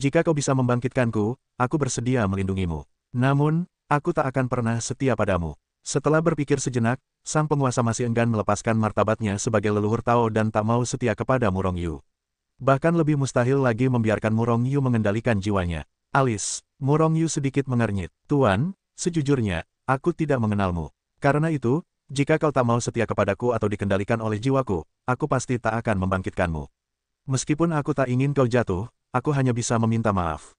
Jika kau bisa membangkitkanku, aku bersedia melindungimu. Namun, aku tak akan pernah setia padamu. Setelah berpikir sejenak, sang penguasa masih enggan melepaskan martabatnya sebagai leluhur Tao dan tak mau setia kepada Murong Yu. Bahkan lebih mustahil lagi membiarkan Murong Yu mengendalikan jiwanya. Alis, Murong Yu sedikit mengernyit. Tuan, sejujurnya, aku tidak mengenalmu. Karena itu, jika kau tak mau setia kepadaku atau dikendalikan oleh jiwaku, aku pasti tak akan membangkitkanmu. Meskipun aku tak ingin kau jatuh, aku hanya bisa meminta maaf.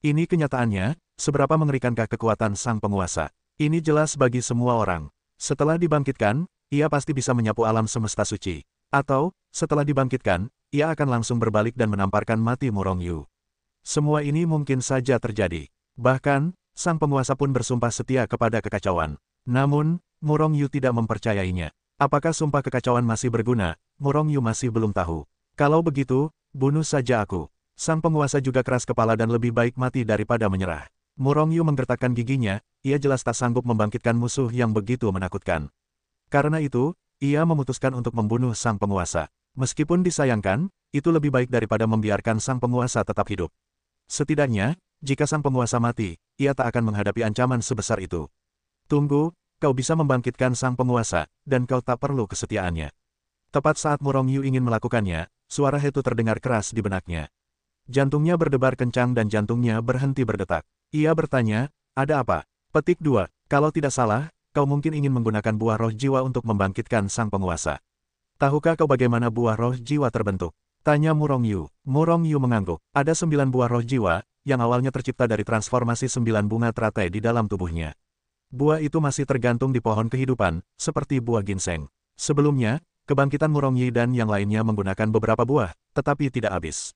Ini kenyataannya, seberapa mengerikankah kekuatan sang penguasa. Ini jelas bagi semua orang. Setelah dibangkitkan, ia pasti bisa menyapu alam semesta suci. Atau, setelah dibangkitkan, ia akan langsung berbalik dan menamparkan mati Murong Yu. Semua ini mungkin saja terjadi. Bahkan, sang penguasa pun bersumpah setia kepada kekacauan. Namun, Murong Yu tidak mempercayainya. Apakah sumpah kekacauan masih berguna? Murong Yu masih belum tahu. Kalau begitu, bunuh saja aku. Sang penguasa juga keras kepala dan lebih baik mati daripada menyerah. Murong Yu menggertakkan giginya, ia jelas tak sanggup membangkitkan musuh yang begitu menakutkan. Karena itu, ia memutuskan untuk membunuh sang penguasa. Meskipun disayangkan, itu lebih baik daripada membiarkan sang penguasa tetap hidup. Setidaknya, jika sang penguasa mati, ia tak akan menghadapi ancaman sebesar itu. Tunggu, kau bisa membangkitkan sang penguasa, dan kau tak perlu kesetiaannya. Tepat saat Murong Yu ingin melakukannya, suara Hetu terdengar keras di benaknya. Jantungnya berdebar kencang dan jantungnya berhenti berdetak. Ia bertanya, ada apa? Petik 2. Kalau tidak salah, kau mungkin ingin menggunakan buah roh jiwa untuk membangkitkan sang penguasa. Tahukah kau bagaimana buah roh jiwa terbentuk? Tanya Murong Yu. Murong Yu mengangguk. Ada 9 buah roh jiwa, yang awalnya tercipta dari transformasi 9 bunga teratai di dalam tubuhnya. Buah itu masih tergantung di pohon kehidupan, seperti buah ginseng. Sebelumnya, kebangkitan Murong Yi dan yang lainnya menggunakan beberapa buah, tetapi tidak habis.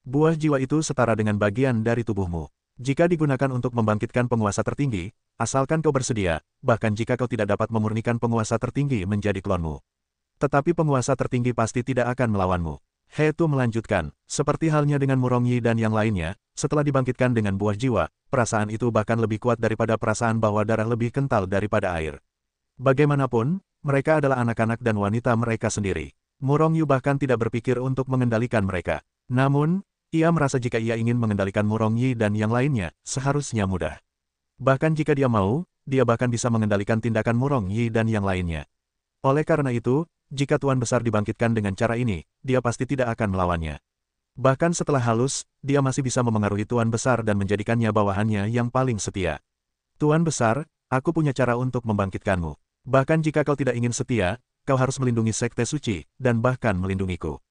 Buah jiwa itu setara dengan bagian dari tubuhmu. Jika digunakan untuk membangkitkan penguasa tertinggi, asalkan kau bersedia, bahkan jika kau tidak dapat memurnikan penguasa tertinggi menjadi klonmu. Tetapi penguasa tertinggi pasti tidak akan melawanmu. Hetu melanjutkan, seperti halnya dengan Murong Yi dan yang lainnya, setelah dibangkitkan dengan buah jiwa, perasaan itu bahkan lebih kuat daripada perasaan bahwa darah lebih kental daripada air. Bagaimanapun, mereka adalah anak-anak dan wanita mereka sendiri. Murong Yu bahkan tidak berpikir untuk mengendalikan mereka. Namun, ia merasa jika ia ingin mengendalikan Murong Yi dan yang lainnya, seharusnya mudah. Bahkan jika dia mau, dia bahkan bisa mengendalikan tindakan Murong Yi dan yang lainnya. Oleh karena itu, jika Tuan Besar dibangkitkan dengan cara ini, dia pasti tidak akan melawannya. Bahkan setelah halus, dia masih bisa memengaruhi Tuan Besar dan menjadikannya bawahannya yang paling setia. Tuan Besar, aku punya cara untuk membangkitkanmu. Bahkan jika kau tidak ingin setia, kau harus melindungi Sekte Suci, dan bahkan melindungiku.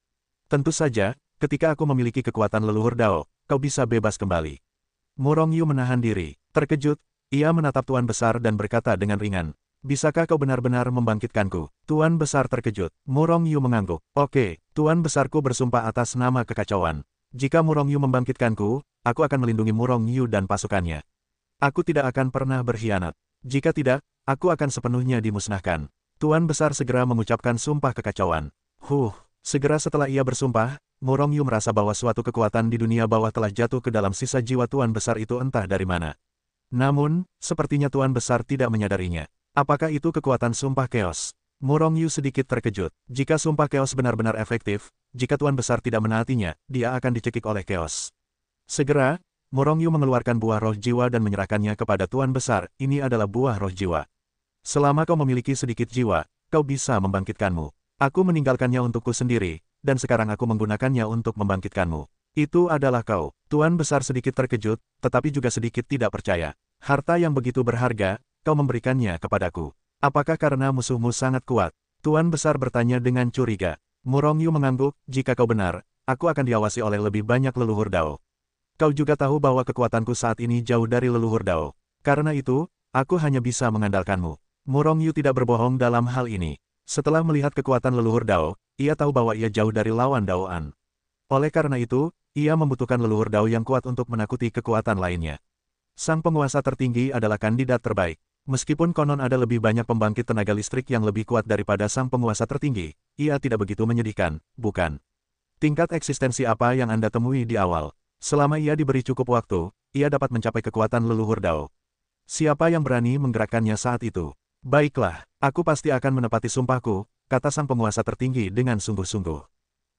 Tentu saja, ketika aku memiliki kekuatan leluhur Dao, kau bisa bebas kembali. Murong Yu menahan diri. Terkejut, ia menatap Tuan Besar dan berkata dengan ringan, bisakah kau benar-benar membangkitkanku? Tuan Besar terkejut. Murong Yu mengangguk. Oke, Tuan Besarku bersumpah atas nama kekacauan. Jika Murong Yu membangkitkanku, aku akan melindungi Murong Yu dan pasukannya. Aku tidak akan pernah berkhianat. Jika tidak, aku akan sepenuhnya dimusnahkan. Tuan Besar segera mengucapkan sumpah kekacauan. Segera setelah ia bersumpah, Murong Yu merasa bahwa suatu kekuatan di dunia bawah telah jatuh ke dalam sisa jiwa Tuan Besar itu entah dari mana. Namun, sepertinya Tuan Besar tidak menyadarinya. Apakah itu kekuatan sumpah keos? Murong Yu sedikit terkejut. Jika sumpah keos benar-benar efektif, jika Tuan Besar tidak menaatinya, dia akan dicekik oleh keos. Segera, Murong Yu mengeluarkan buah roh jiwa dan menyerahkannya kepada Tuan Besar. Ini adalah buah roh jiwa. Selama kau memiliki sedikit jiwa, kau bisa membangkitkanmu. Aku meninggalkannya untukku sendiri, dan sekarang aku menggunakannya untuk membangkitkanmu. Itu adalah kau. Tuan Besar sedikit terkejut, tetapi juga sedikit tidak percaya. Harta yang begitu berharga, kau memberikannya kepadaku. Apakah karena musuhmu sangat kuat? Tuan Besar bertanya dengan curiga. Murong Yu mengangguk, jika kau benar, aku akan diawasi oleh lebih banyak leluhur Dao. Kau juga tahu bahwa kekuatanku saat ini jauh dari leluhur Dao. Karena itu, aku hanya bisa mengandalkanmu. Murong Yu tidak berbohong dalam hal ini. Setelah melihat kekuatan leluhur Dao, ia tahu bahwa ia jauh dari lawan Daoan. Oleh karena itu, ia membutuhkan leluhur Dao yang kuat untuk menakuti kekuatan lainnya. Sang penguasa tertinggi adalah kandidat terbaik. Meskipun konon ada lebih banyak pembangkit tenaga listrik yang lebih kuat daripada sang penguasa tertinggi, ia tidak begitu menyedihkan, bukan? Tingkat eksistensi apa yang Anda temui di awal? Selama ia diberi cukup waktu, ia dapat mencapai kekuatan leluhur Dao. Siapa yang berani menggerakkannya saat itu? Baiklah, aku pasti akan menepati sumpahku, kata sang penguasa tertinggi dengan sungguh-sungguh.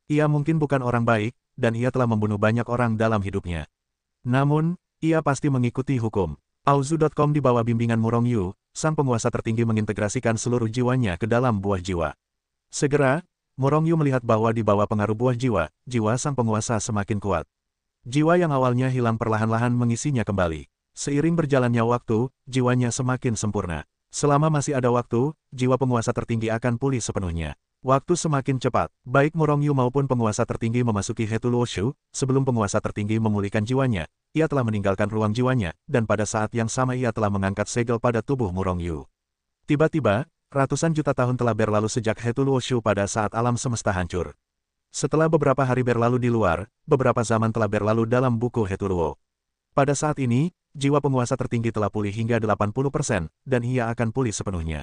Ia mungkin bukan orang baik, dan ia telah membunuh banyak orang dalam hidupnya. Namun, ia pasti mengikuti hukum. Auzu.com di bawah bimbingan Murong Yu, sang penguasa tertinggi mengintegrasikan seluruh jiwanya ke dalam buah jiwa. Segera, Murong Yu melihat bahwa di bawah pengaruh buah jiwa, jiwa sang penguasa semakin kuat. Jiwa yang awalnya hilang perlahan-lahan mengisinya kembali. Seiring berjalannya waktu, jiwanya semakin sempurna. Selama masih ada waktu, jiwa penguasa tertinggi akan pulih sepenuhnya. Waktu semakin cepat, baik Murong Yu maupun penguasa tertinggi memasuki Hetu Luoshu, sebelum penguasa tertinggi memulihkan jiwanya, ia telah meninggalkan ruang jiwanya, dan pada saat yang sama ia telah mengangkat segel pada tubuh Murong Yu. Tiba-tiba, ratusan juta tahun telah berlalu sejak Hetu Luoshu pada saat alam semesta hancur. Setelah beberapa hari berlalu di luar, beberapa zaman telah berlalu dalam buku Hetu Luo. Pada saat ini, jiwa penguasa tertinggi telah pulih hingga 80%, dan ia akan pulih sepenuhnya.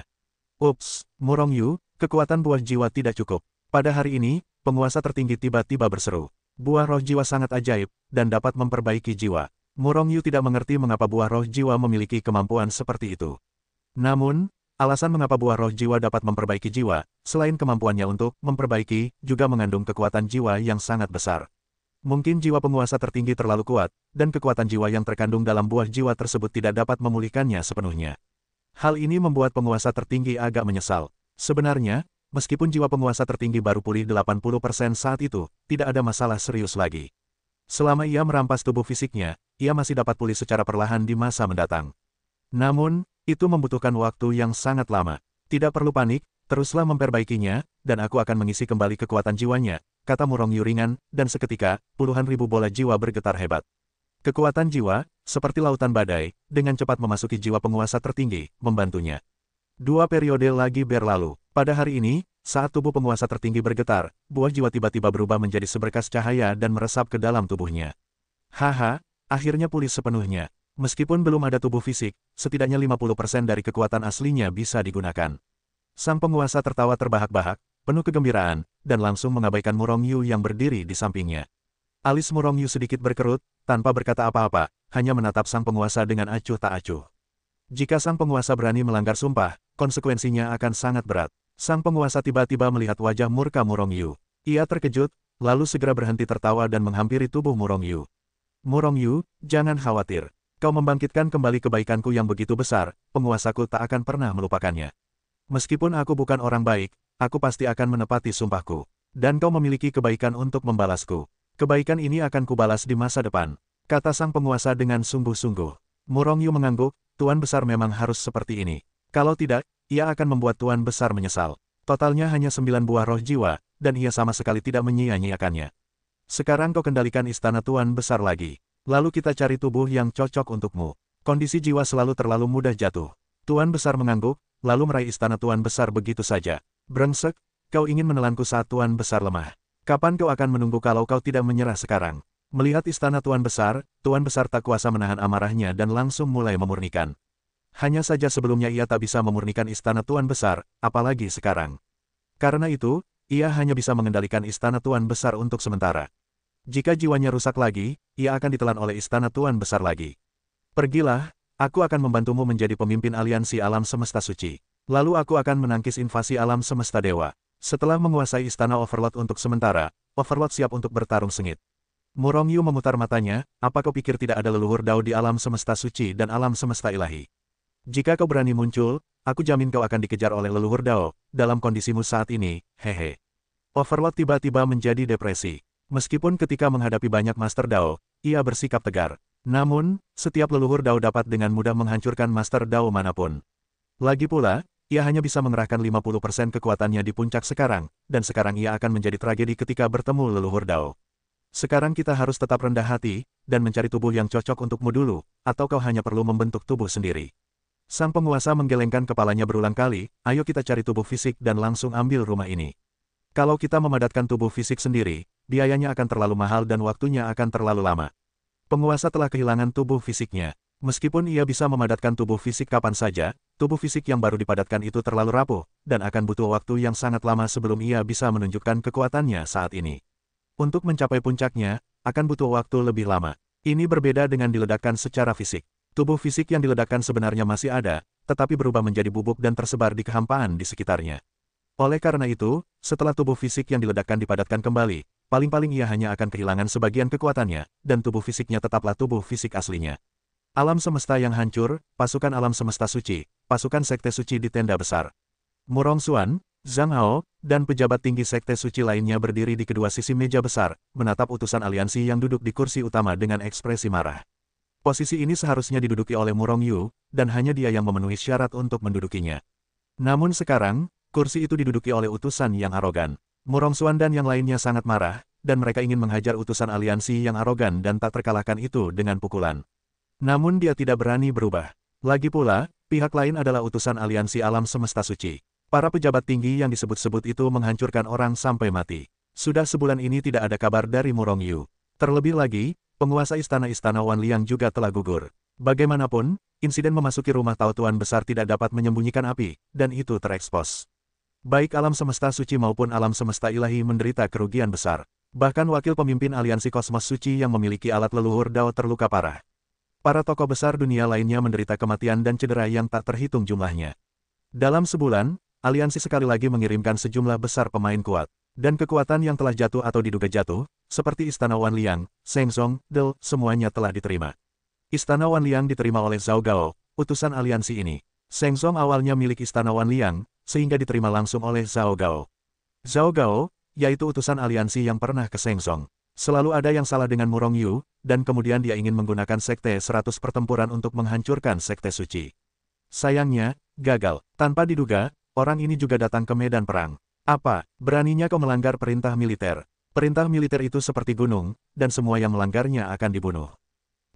Ups, Murong Yu, kekuatan buah jiwa tidak cukup. Pada hari ini, penguasa tertinggi tiba-tiba berseru. Buah roh jiwa sangat ajaib, dan dapat memperbaiki jiwa. Murong Yu tidak mengerti mengapa buah roh jiwa memiliki kemampuan seperti itu. Namun, alasan mengapa buah roh jiwa dapat memperbaiki jiwa, selain kemampuannya untuk memperbaiki, juga mengandung kekuatan jiwa yang sangat besar. Mungkin jiwa penguasa tertinggi terlalu kuat, dan kekuatan jiwa yang terkandung dalam buah jiwa tersebut tidak dapat memulihkannya sepenuhnya. Hal ini membuat penguasa tertinggi agak menyesal. Sebenarnya, meskipun jiwa penguasa tertinggi baru pulih 80% saat itu, tidak ada masalah serius lagi. Selama ia merampas tubuh fisiknya, ia masih dapat pulih secara perlahan di masa mendatang. Namun, itu membutuhkan waktu yang sangat lama. Tidak perlu panik, teruslah memperbaikinya, dan aku akan mengisi kembali kekuatan jiwanya, kata Murong Yu ringan, dan seketika, puluhan ribu bola jiwa bergetar hebat. Kekuatan jiwa, seperti lautan badai, dengan cepat memasuki jiwa penguasa tertinggi, membantunya. 2 periode lagi berlalu. Pada hari ini, saat tubuh penguasa tertinggi bergetar, buah jiwa tiba-tiba berubah menjadi seberkas cahaya dan meresap ke dalam tubuhnya. Haha, akhirnya pulih sepenuhnya. Meskipun belum ada tubuh fisik, setidaknya 50% dari kekuatan aslinya bisa digunakan. Sang penguasa tertawa terbahak-bahak, penuh kegembiraan, dan langsung mengabaikan Murong Yu yang berdiri di sampingnya. Alis Murong Yu sedikit berkerut, tanpa berkata apa-apa, hanya menatap sang penguasa dengan acuh tak acuh. Jika sang penguasa berani melanggar sumpah, konsekuensinya akan sangat berat. Sang penguasa tiba-tiba melihat wajah murka Murong Yu. Ia terkejut, lalu segera berhenti tertawa dan menghampiri tubuh Murong Yu. Murong Yu, jangan khawatir. Kau membangkitkan kembali kebaikanku yang begitu besar, penguasaku tak akan pernah melupakannya. Meskipun aku bukan orang baik, aku pasti akan menepati sumpahku. Dan kau memiliki kebaikan untuk membalasku. Kebaikan ini akan kubalas di masa depan, kata sang penguasa dengan sungguh-sungguh. Murong Yu mengangguk, Tuan Besar memang harus seperti ini. Kalau tidak, ia akan membuat Tuan Besar menyesal. Totalnya hanya 9 buah roh jiwa, dan ia sama sekali tidak menyia-nyiakannya. Sekarang kau kendalikan istana Tuan Besar lagi. Lalu kita cari tubuh yang cocok untukmu. Kondisi jiwa selalu terlalu mudah jatuh. Tuan Besar mengangguk, lalu meraih istana Tuan Besar begitu saja. Brengsek, kau ingin menelanku saat Tuan Besar lemah. Kapan kau akan menunggu kalau kau tidak menyerah sekarang? Melihat istana Tuan Besar tak kuasa menahan amarahnya dan langsung mulai memurnikan. Hanya saja sebelumnya ia tak bisa memurnikan istana Tuan Besar, apalagi sekarang. Karena itu, ia hanya bisa mengendalikan istana Tuan Besar untuk sementara. Jika jiwanya rusak lagi, ia akan ditelan oleh istana Tuan Besar lagi. Pergilah, aku akan membantumu menjadi pemimpin aliansi alam semesta suci. Lalu aku akan menangkis invasi alam semesta dewa. Setelah menguasai istana Overlord untuk sementara, Overlord siap untuk bertarung sengit. Murong Yu memutar matanya, apa kau pikir tidak ada leluhur Dao di alam semesta suci dan alam semesta ilahi? Jika kau berani muncul, aku jamin kau akan dikejar oleh leluhur Dao, dalam kondisimu saat ini, hehe. Overlord tiba-tiba menjadi depresi. Meskipun ketika menghadapi banyak Master Dao, ia bersikap tegar. Namun, setiap leluhur Dao dapat dengan mudah menghancurkan Master Dao manapun. Lagi pula, ia hanya bisa mengerahkan 50% kekuatannya di puncak sekarang, dan sekarang ia akan menjadi tragedi ketika bertemu leluhur Dao. Sekarang kita harus tetap rendah hati, dan mencari tubuh yang cocok untukmu dulu, atau kau hanya perlu membentuk tubuh sendiri. Sang penguasa menggelengkan kepalanya berulang kali, ayo kita cari tubuh fisik dan langsung ambil rumah ini. Kalau kita memadatkan tubuh fisik sendiri, biayanya akan terlalu mahal dan waktunya akan terlalu lama. Penguasa telah kehilangan tubuh fisiknya. Meskipun ia bisa memadatkan tubuh fisik kapan saja, tubuh fisik yang baru dipadatkan itu terlalu rapuh, dan akan butuh waktu yang sangat lama sebelum ia bisa menunjukkan kekuatannya saat ini. Untuk mencapai puncaknya, akan butuh waktu lebih lama. Ini berbeda dengan diledakkan secara fisik. Tubuh fisik yang diledakkan sebenarnya masih ada, tetapi berubah menjadi bubuk dan tersebar di kehampaan di sekitarnya. Oleh karena itu, setelah tubuh fisik yang diledakkan dipadatkan kembali, paling-paling ia hanya akan kehilangan sebagian kekuatannya, dan tubuh fisiknya tetaplah tubuh fisik aslinya. Alam semesta yang hancur, pasukan alam semesta suci, pasukan sekte suci di tenda besar. Murong Xuan, Zhang Hao, dan pejabat tinggi sekte suci lainnya berdiri di kedua sisi meja besar, menatap utusan aliansi yang duduk di kursi utama dengan ekspresi marah. Posisi ini seharusnya diduduki oleh Murong Yu, dan hanya dia yang memenuhi syarat untuk mendudukinya. Namun sekarang, kursi itu diduduki oleh utusan yang arogan. Murong Xuan dan yang lainnya sangat marah, dan mereka ingin menghajar utusan aliansi yang arogan dan tak terkalahkan itu dengan pukulan. Namun dia tidak berani berubah. Lagi pula, pihak lain adalah utusan aliansi alam semesta suci. Para pejabat tinggi yang disebut-sebut itu menghancurkan orang sampai mati. Sudah sebulan ini tidak ada kabar dari Murong Yu. Terlebih lagi, penguasa istana-istana Wan Liang juga telah gugur. Bagaimanapun, insiden memasuki rumah Tao Tuan Besar tidak dapat menyembunyikan api, dan itu terekspos. Baik alam semesta suci maupun alam semesta ilahi menderita kerugian besar. Bahkan wakil pemimpin aliansi kosmos suci yang memiliki alat leluhur Dao terluka parah. Para tokoh besar dunia lainnya menderita kematian dan cedera yang tak terhitung jumlahnya. Dalam sebulan, aliansi sekali lagi mengirimkan sejumlah besar pemain kuat. Dan kekuatan yang telah jatuh atau diduga jatuh, seperti Istana Wan Liang, Sheng Zong, Del, semuanya telah diterima. Istana Wan Liang diterima oleh Zhao Gao, utusan aliansi ini. Sheng Zong awalnya milik Istana Wan Liang, sehingga diterima langsung oleh Zhao Gao. Zhao Gao, yaitu utusan aliansi yang pernah ke Sheng Zong. Selalu ada yang salah dengan Murong Yu, dan kemudian dia ingin menggunakan sekte 100 pertempuran untuk menghancurkan sekte suci. Sayangnya, gagal. Tanpa diduga, orang ini juga datang ke medan perang. Apa, beraninya kau melanggar perintah militer? Perintah militer itu seperti gunung, dan semua yang melanggarnya akan dibunuh.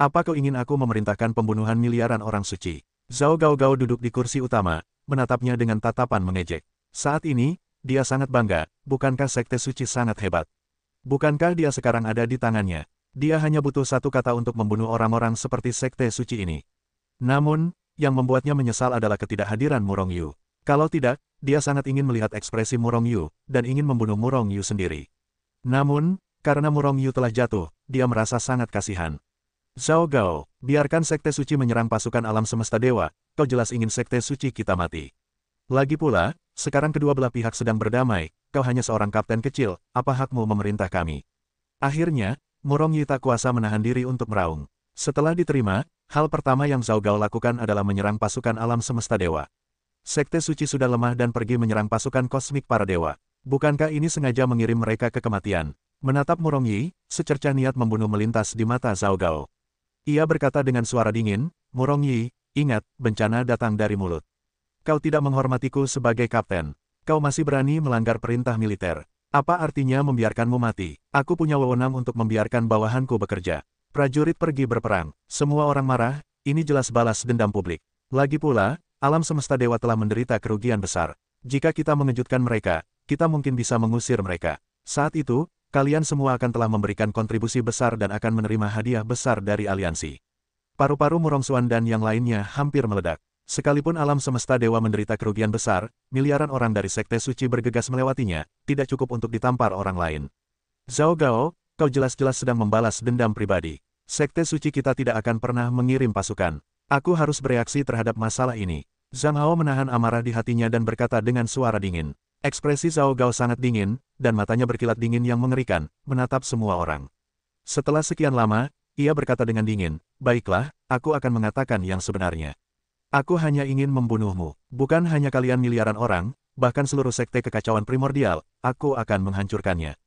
Apa kau ingin aku memerintahkan pembunuhan miliaran orang suci? Zhao Gao duduk di kursi utama, menatapnya dengan tatapan mengejek. Saat ini, dia sangat bangga, bukankah sekte suci sangat hebat? Bukankah dia sekarang ada di tangannya? Dia hanya butuh satu kata untuk membunuh orang-orang seperti sekte suci ini. Namun, yang membuatnya menyesal adalah ketidakhadiran Murong Yu. Kalau tidak, dia sangat ingin melihat ekspresi Murong Yu, dan ingin membunuh Murong Yu sendiri. Namun, karena Murong Yu telah jatuh, dia merasa sangat kasihan. Zhao Gao, biarkan sekte suci menyerang pasukan alam semesta dewa, kau jelas ingin sekte suci kita mati. Lagi pula, sekarang kedua belah pihak sedang berdamai, kau hanya seorang kapten kecil, apa hakmu memerintah kami? Akhirnya, Murong Yu tak kuasa menahan diri untuk meraung. Setelah diterima, hal pertama yang Zhao Gao lakukan adalah menyerang pasukan alam semesta dewa. Sekte suci sudah lemah dan pergi menyerang pasukan kosmik para dewa. Bukankah ini sengaja mengirim mereka ke kematian? Menatap Murong Yi, secercah niat membunuh melintas di mata Zhao Gao. Ia berkata dengan suara dingin, Murong Yi, ingat, bencana datang dari mulut. Kau tidak menghormatiku sebagai kapten. Kau masih berani melanggar perintah militer. Apa artinya membiarkanmu mati? Aku punya wewenang untuk membiarkan bawahanku bekerja. Prajurit pergi berperang. Semua orang marah, ini jelas balas dendam publik. Lagi pula, alam semesta dewa telah menderita kerugian besar. Jika kita mengejutkan mereka, kita mungkin bisa mengusir mereka. Saat itu, kalian semua akan telah memberikan kontribusi besar dan akan menerima hadiah besar dari aliansi. Paru-paru Murong Xuan dan yang lainnya hampir meledak. Sekalipun alam semesta dewa menderita kerugian besar, miliaran orang dari sekte suci bergegas melewatinya, tidak cukup untuk ditampar orang lain. Zhao Gao, kau jelas-jelas sedang membalas dendam pribadi. Sekte suci kita tidak akan pernah mengirim pasukan. Aku harus bereaksi terhadap masalah ini. Zhang Hao menahan amarah di hatinya dan berkata dengan suara dingin. Ekspresi Zhao Gao sangat dingin, dan matanya berkilat dingin yang mengerikan, menatap semua orang. Setelah sekian lama, ia berkata dengan dingin, baiklah, aku akan mengatakan yang sebenarnya. Aku hanya ingin membunuhmu. Bukan hanya kalian miliaran orang, bahkan seluruh sekte kekacauan primordial, aku akan menghancurkannya.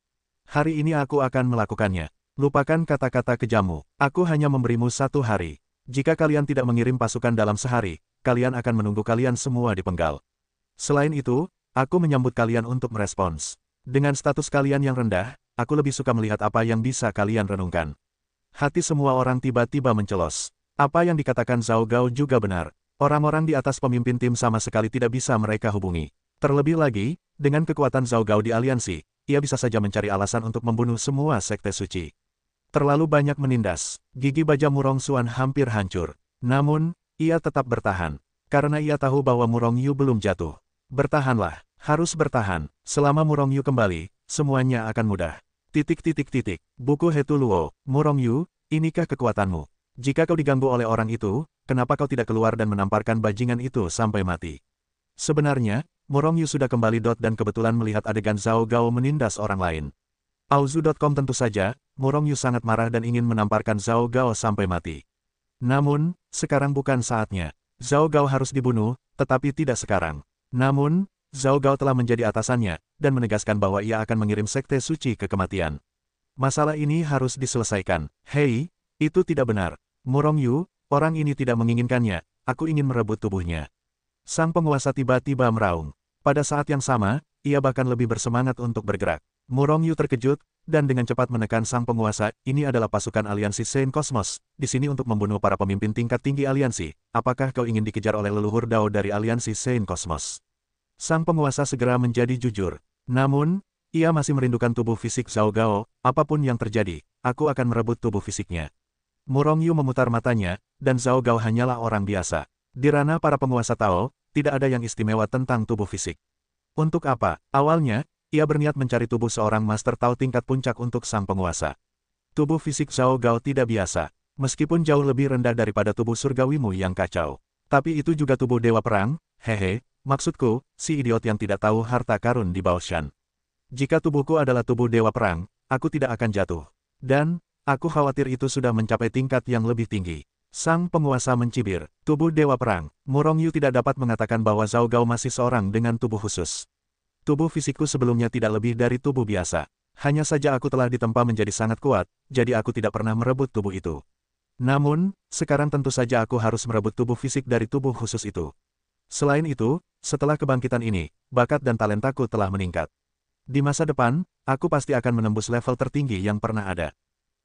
Hari ini aku akan melakukannya. Lupakan kata-kata kejammu. Aku hanya memberimu 1 hari. Jika kalian tidak mengirim pasukan dalam sehari, kalian akan menunggu kalian semua dipenggal. Selain itu, aku menyambut kalian untuk merespons. Dengan status kalian yang rendah, aku lebih suka melihat apa yang bisa kalian renungkan. Hati semua orang tiba-tiba mencelos. Apa yang dikatakan Zhao Gao juga benar. Orang-orang di atas pemimpin tim sama sekali tidak bisa mereka hubungi. Terlebih lagi, dengan kekuatan Zhao Gao di aliansi, ia bisa saja mencari alasan untuk membunuh semua sekte suci. Terlalu banyak menindas. Gigi baja Murong Xuan hampir hancur. Namun, ia tetap bertahan. Karena ia tahu bahwa Murong Yu belum jatuh. Bertahanlah. Harus bertahan. Selama Murong Yu kembali, semuanya akan mudah. Buku Hetu Luo, Murong Yu, inikah kekuatanmu? Jika kau diganggu oleh orang itu, kenapa kau tidak keluar dan menamparkan bajingan itu sampai mati? Sebenarnya, Murong Yu sudah kembali dan kebetulan melihat adegan Zhao Gao menindas orang lain. Auzu.com tentu saja, Murong Yu sangat marah dan ingin menamparkan Zhao Gao sampai mati. Namun, sekarang bukan saatnya. Zhao Gao harus dibunuh, tetapi tidak sekarang. Namun, Zhao Gao telah menjadi atasannya, dan menegaskan bahwa ia akan mengirim sekte suci ke kematian. Masalah ini harus diselesaikan. Hei, itu tidak benar. Murong Yu, orang ini tidak menginginkannya, aku ingin merebut tubuhnya. Sang penguasa tiba-tiba meraung. Pada saat yang sama, ia bahkan lebih bersemangat untuk bergerak. Murong Yu terkejut, dan dengan cepat menekan sang penguasa, ini adalah pasukan aliansi Saint Cosmos, di sini untuk membunuh para pemimpin tingkat tinggi aliansi. Apakah kau ingin dikejar oleh leluhur Dao dari aliansi Saint Cosmos? Sang penguasa segera menjadi jujur. Namun, ia masih merindukan tubuh fisik Zhao Gao, apapun yang terjadi, aku akan merebut tubuh fisiknya. Murong Yu memutar matanya, dan Zhao Gao hanyalah orang biasa. Di ranah para penguasa Tao, tidak ada yang istimewa tentang tubuh fisik. Untuk apa? Awalnya, ia berniat mencari tubuh seorang Master Tao tingkat puncak untuk sang penguasa. Tubuh fisik Zhao Gao tidak biasa, meskipun jauh lebih rendah daripada tubuh surgawimu yang kacau. Tapi itu juga tubuh dewa perang, hehe, maksudku, si idiot yang tidak tahu harta karun di Baoshan. Jika tubuhku adalah tubuh dewa perang, aku tidak akan jatuh. Dan, aku khawatir itu sudah mencapai tingkat yang lebih tinggi. Sang penguasa mencibir, tubuh dewa perang. Murong Yu tidak dapat mengatakan bahwa Zhao Gao masih seorang dengan tubuh khusus. Tubuh fisikku sebelumnya tidak lebih dari tubuh biasa. Hanya saja aku telah ditempa menjadi sangat kuat, jadi aku tidak pernah merebut tubuh itu. Namun, sekarang tentu saja aku harus merebut tubuh fisik dari tubuh khusus itu. Selain itu, setelah kebangkitan ini, bakat dan talentaku telah meningkat. Di masa depan, aku pasti akan menembus level tertinggi yang pernah ada.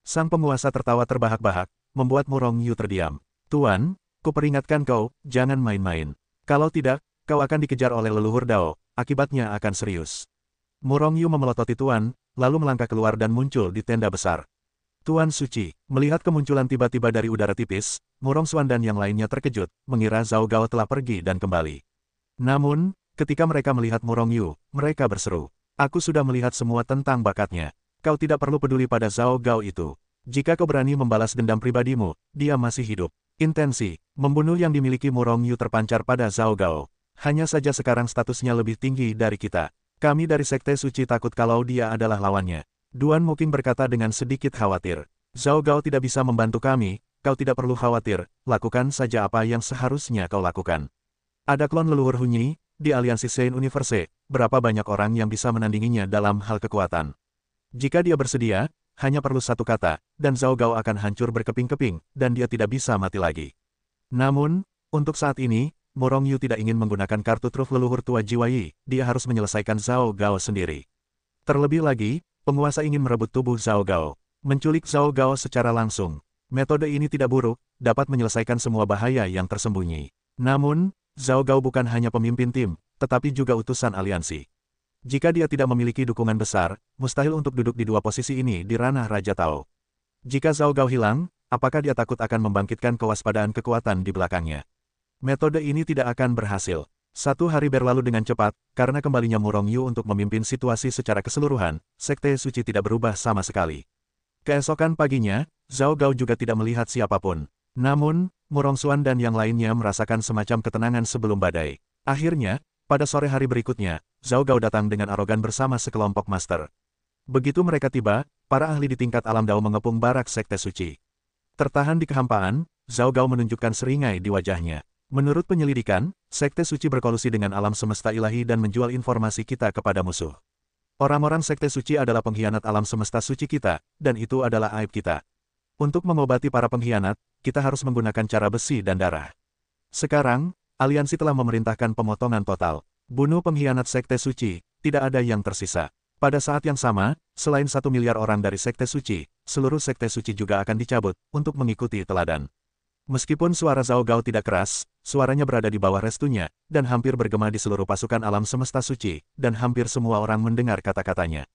Sang penguasa tertawa terbahak-bahak, membuat Murong Yu terdiam. Tuan, kuperingatkan kau, jangan main-main. Kalau tidak, kau akan dikejar oleh leluhur Dao. Akibatnya akan serius. Murong Yu memelototi Tuan, lalu melangkah keluar dan muncul di tenda besar. Tuan Suci, melihat kemunculan tiba-tiba dari udara tipis, Murong Xuan dan yang lainnya terkejut, mengira Zhao Gao telah pergi dan kembali. Namun, ketika mereka melihat Murong Yu, mereka berseru. Aku sudah melihat semua tentang bakatnya. Kau tidak perlu peduli pada Zhao Gao itu. Jika kau berani membalas dendam pribadimu, dia masih hidup. Intensi, membunuh yang dimiliki Murong Yu terpancar pada Zhao Gao. Hanya saja sekarang statusnya lebih tinggi dari kita. Kami dari Sekte Suci takut kalau dia adalah lawannya. Duan Muking berkata dengan sedikit khawatir. Zhao Gao tidak bisa membantu kami, kau tidak perlu khawatir, lakukan saja apa yang seharusnya kau lakukan. Ada klon leluhur Hunyi, di aliansi Saint Universe, berapa banyak orang yang bisa menandinginya dalam hal kekuatan. Jika dia bersedia, hanya perlu satu kata, dan Zhao Gao akan hancur berkeping-keping, dan dia tidak bisa mati lagi. Namun, untuk saat ini, Murong Yu tidak ingin menggunakan kartu truf leluhur tua Jiwa Yi, dia harus menyelesaikan Zhao Gao sendiri. Terlebih lagi, penguasa ingin merebut tubuh Zhao Gao. Menculik Zhao Gao secara langsung. Metode ini tidak buruk, dapat menyelesaikan semua bahaya yang tersembunyi. Namun, Zhao Gao bukan hanya pemimpin tim, tetapi juga utusan aliansi. Jika dia tidak memiliki dukungan besar, mustahil untuk duduk di dua posisi ini di ranah Raja Tao. Jika Zhao Gao hilang, apakah dia takut akan membangkitkan kewaspadaan kekuatan di belakangnya? Metode ini tidak akan berhasil. Satu hari berlalu dengan cepat, karena kembalinya Murong Yu untuk memimpin situasi secara keseluruhan, Sekte Suci tidak berubah sama sekali. Keesokan paginya, Zhao Gao juga tidak melihat siapapun. Namun, Murong Xuan dan yang lainnya merasakan semacam ketenangan sebelum badai. Akhirnya, pada sore hari berikutnya, Zhao Gao datang dengan arogan bersama sekelompok master. Begitu mereka tiba, para ahli di tingkat alam Dao mengepung barak Sekte Suci. Tertahan di kehampaan, Zhao Gao menunjukkan seringai di wajahnya. Menurut penyelidikan, Sekte Suci berkolusi dengan alam semesta ilahi dan menjual informasi kita kepada musuh. Orang-orang Sekte Suci adalah pengkhianat alam semesta suci kita, dan itu adalah aib kita. Untuk mengobati para pengkhianat, kita harus menggunakan cara besi dan darah. Sekarang, aliansi telah memerintahkan pemotongan total. Bunuh pengkhianat Sekte Suci, tidak ada yang tersisa. Pada saat yang sama, selain 1 miliar orang dari Sekte Suci, seluruh Sekte Suci juga akan dicabut, untuk mengikuti teladan. Meskipun suara Zhao Gao tidak keras, suaranya berada di bawah restunya, dan hampir bergema di seluruh pasukan alam semesta suci, dan hampir semua orang mendengar kata-katanya.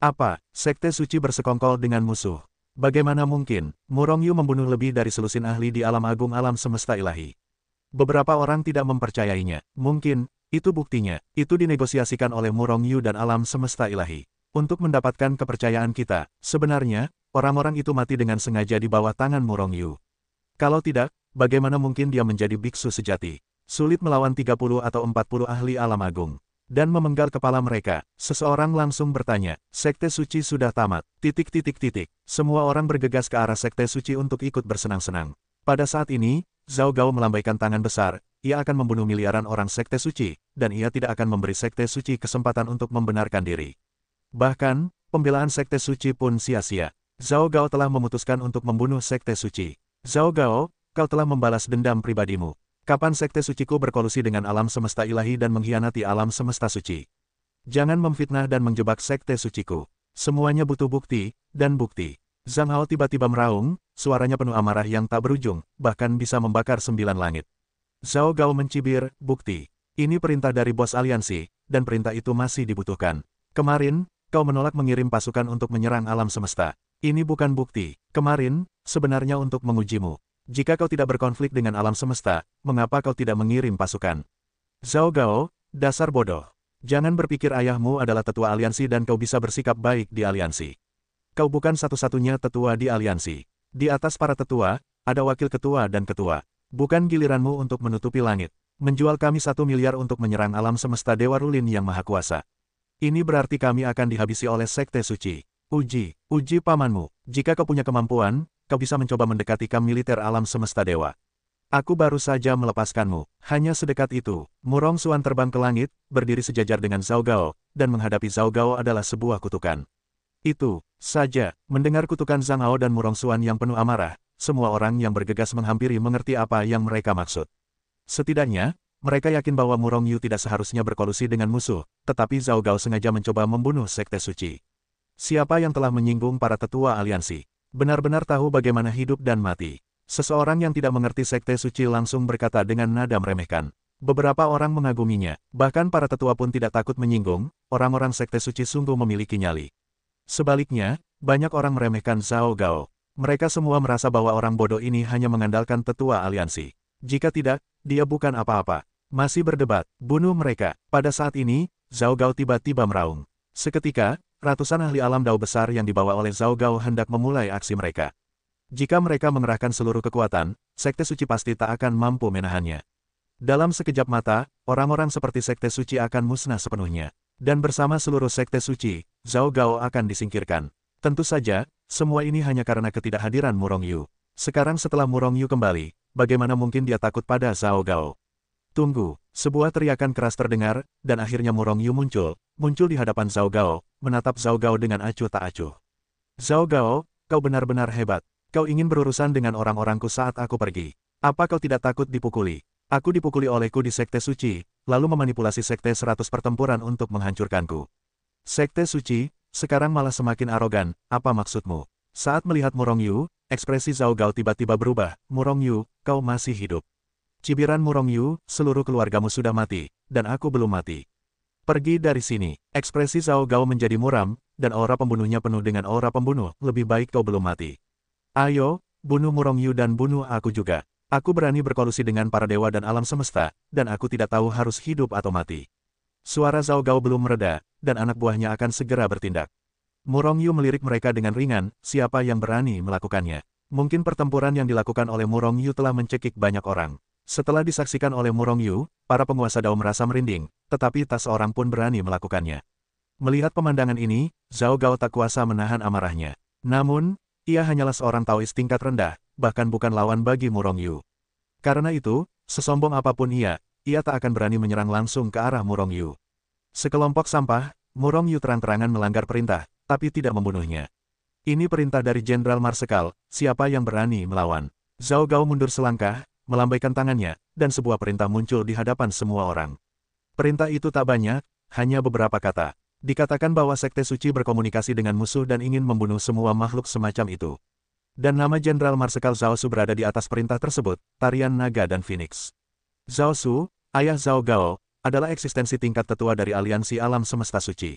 Apa? Sekte Suci bersekongkol dengan musuh. Bagaimana mungkin? Murong Yu membunuh lebih dari selusin ahli di alam agung alam semesta ilahi. Beberapa orang tidak mempercayainya. Mungkin, itu buktinya, itu dinegosiasikan oleh Murong Yu dan alam semesta ilahi. Untuk mendapatkan kepercayaan kita, sebenarnya, orang-orang itu mati dengan sengaja di bawah tangan Murong Yu. Kalau tidak, bagaimana mungkin dia menjadi biksu sejati? Sulit melawan 30 atau 40 ahli alam agung. dan memenggal kepala mereka. Seseorang langsung bertanya, Sekte Suci sudah tamat. Semua orang bergegas ke arah Sekte Suci untuk ikut bersenang-senang. Pada saat ini, Zhao Gao melambaikan tangan besar, ia akan membunuh miliaran orang Sekte Suci, dan ia tidak akan memberi Sekte Suci kesempatan untuk membenarkan diri. Bahkan, pembelaan Sekte Suci pun sia-sia. Zhao Gao telah memutuskan untuk membunuh Sekte Suci. Zhao Gao, kau telah membalas dendam pribadimu. Kapan Sekte Suciku berkolusi dengan alam semesta ilahi dan mengkhianati alam semesta suci? Jangan memfitnah dan menjebak Sekte Suciku. Semuanya butuh bukti, dan bukti. Zhang Hao tiba-tiba meraung, suaranya penuh amarah yang tak berujung, bahkan bisa membakar 9 langit. Zhao Gao mencibir, bukti. Ini perintah dari bos aliansi, dan perintah itu masih dibutuhkan. Kemarin, kau menolak mengirim pasukan untuk menyerang alam semesta. Ini bukan bukti. Kemarin, sebenarnya untuk mengujimu. Jika kau tidak berkonflik dengan alam semesta, mengapa kau tidak mengirim pasukan? Zhao Gao, dasar bodoh. Jangan berpikir ayahmu adalah tetua aliansi dan kau bisa bersikap baik di aliansi. Kau bukan satu-satunya tetua di aliansi. Di atas para tetua, ada wakil ketua dan ketua. Bukan giliranmu untuk menutupi langit. Menjual kami 1 miliar untuk menyerang alam semesta Dewa Rulin yang maha kuasa. Ini berarti kami akan dihabisi oleh Sekte Suci. Uji pamanmu. Jika kau punya kemampuan, kau bisa mencoba mendekati kamp militer alam semesta dewa. Aku baru saja melepaskanmu. Hanya sedekat itu. Murong Xuan terbang ke langit, berdiri sejajar dengan Zhao Gao, dan menghadapi Zhao Gao adalah sebuah kutukan. Itu saja. Mendengar kutukan Zhang Hao dan Murong Xuan yang penuh amarah, semua orang yang bergegas menghampiri mengerti apa yang mereka maksud. Setidaknya, mereka yakin bahwa Murong Yu tidak seharusnya berkolusi dengan musuh, tetapi Zhao Gao sengaja mencoba membunuh Sekte Suci. Siapa yang telah menyinggung para tetua aliansi? Benar-benar tahu bagaimana hidup dan mati. Seseorang yang tidak mengerti Sekte Suci langsung berkata dengan nada meremehkan. Beberapa orang mengaguminya, bahkan para tetua pun tidak takut menyinggung, orang-orang Sekte Suci sungguh memiliki nyali. Sebaliknya, banyak orang meremehkan Zhao Gao. Mereka semua merasa bahwa orang bodoh ini hanya mengandalkan tetua aliansi. Jika tidak, dia bukan apa-apa. Masih berdebat, bunuh mereka. Pada saat ini, Zhao Gao tiba-tiba meraung. Seketika, ratusan ahli alam dao besar yang dibawa oleh Zhao Gao hendak memulai aksi mereka. Jika mereka mengerahkan seluruh kekuatan, Sekte Suci pasti tak akan mampu menahannya. Dalam sekejap mata, orang-orang seperti Sekte Suci akan musnah sepenuhnya. Dan bersama seluruh Sekte Suci, Zhao Gao akan disingkirkan. Tentu saja, semua ini hanya karena ketidakhadiran Murong Yu. Sekarang setelah Murong Yu kembali, bagaimana mungkin dia takut pada Zhao Gao? Tunggu, sebuah teriakan keras terdengar, dan akhirnya Murong Yu muncul di hadapan Zhao Gao, menatap Zhao Gao dengan acuh tak acuh. Zhao Gao, kau benar-benar hebat. Kau ingin berurusan dengan orang-orangku saat aku pergi. Apa kau tidak takut dipukuli? Aku dipukuli olehku di Sekte Suci, lalu memanipulasi Sekte 100 pertempuran untuk menghancurkanku. Sekte Suci, sekarang malah semakin arogan, apa maksudmu? Saat melihat Murong Yu, ekspresi Zhao Gao tiba-tiba berubah. Murong Yu, kau masih hidup. Cibiran Murong Yu, seluruh keluargamu sudah mati, dan aku belum mati. Pergi dari sini. Ekspresi Zhao Gao menjadi muram, dan aura pembunuhnya penuh dengan aura pembunuh. Lebih baik kau belum mati. Ayo, bunuh Murong Yu dan bunuh aku juga. Aku berani berkolusi dengan para dewa dan alam semesta, dan aku tidak tahu harus hidup atau mati. Suara Zhao Gao belum mereda, dan anak buahnya akan segera bertindak. Murong Yu melirik mereka dengan ringan, siapa yang berani melakukannya. Mungkin pertempuran yang dilakukan oleh Murong Yu telah mencekik banyak orang. Setelah disaksikan oleh Murong Yu, para penguasa Dao merasa merinding, tetapi tak seorang pun berani melakukannya. Melihat pemandangan ini, Zhao Gao tak kuasa menahan amarahnya. Namun, ia hanyalah seorang Taois tingkat rendah, bahkan bukan lawan bagi Murong Yu. Karena itu, sesombong apapun ia tak akan berani menyerang langsung ke arah Murong Yu. Sekelompok sampah, Murong Yu terang-terangan melanggar perintah, tapi tidak membunuhnya. Ini perintah dari Jenderal Marsekal, siapa yang berani melawan? Zhao Gao mundur selangkah, melambaikan tangannya, dan sebuah perintah muncul di hadapan semua orang. Perintah itu tak banyak, hanya beberapa kata. Dikatakan bahwa Sekte Suci berkomunikasi dengan musuh dan ingin membunuh semua makhluk semacam itu. Dan nama Jenderal Marsekal Zhao Su berada di atas perintah tersebut, tarian naga dan Phoenix. Zhao Su, ayah Zhao Gao, adalah eksistensi tingkat tetua dari aliansi alam semesta suci.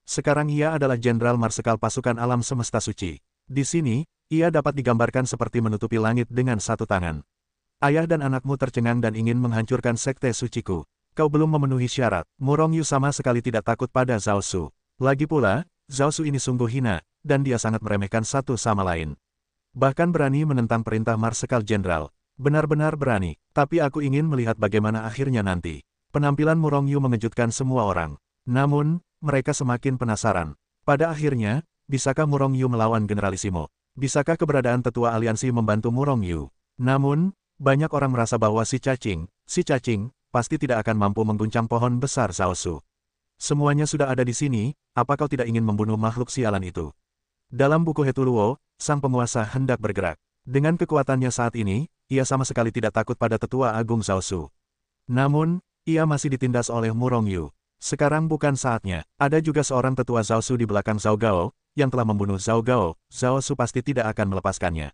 Sekarang ia adalah Jenderal Marsekal pasukan alam semesta suci. Di sini, ia dapat digambarkan seperti menutupi langit dengan satu tangan. Ayah dan anakmu tercengang dan ingin menghancurkan Sekte Suciku. Kau belum memenuhi syarat. Murong Yu sama sekali tidak takut pada Zhao Su. Lagi pula, Zhao Su ini sungguh hina, dan dia sangat meremehkan satu sama lain. Bahkan berani menentang perintah Marsekal Jenderal. Benar-benar berani, tapi aku ingin melihat bagaimana akhirnya nanti. Penampilan Murong Yu mengejutkan semua orang. Namun, mereka semakin penasaran. Pada akhirnya, bisakah Murong Yu melawan Generalissimo? Bisakah keberadaan tetua aliansi membantu Murong Yu? Namun, banyak orang merasa bahwa si cacing, pasti tidak akan mampu mengguncang pohon besar Zaosu. Semuanya sudah ada di sini, apa kau tidak ingin membunuh makhluk sialan itu? Dalam buku Hetuluo, sang penguasa hendak bergerak. Dengan kekuatannya saat ini, ia sama sekali tidak takut pada tetua agung Zaosu. Namun, ia masih ditindas oleh Murong Yu. Sekarang bukan saatnya. Ada juga seorang tetua Zaosu di belakang Zhao Gao, yang telah membunuh Zhao Gao. Zaosu pasti tidak akan melepaskannya.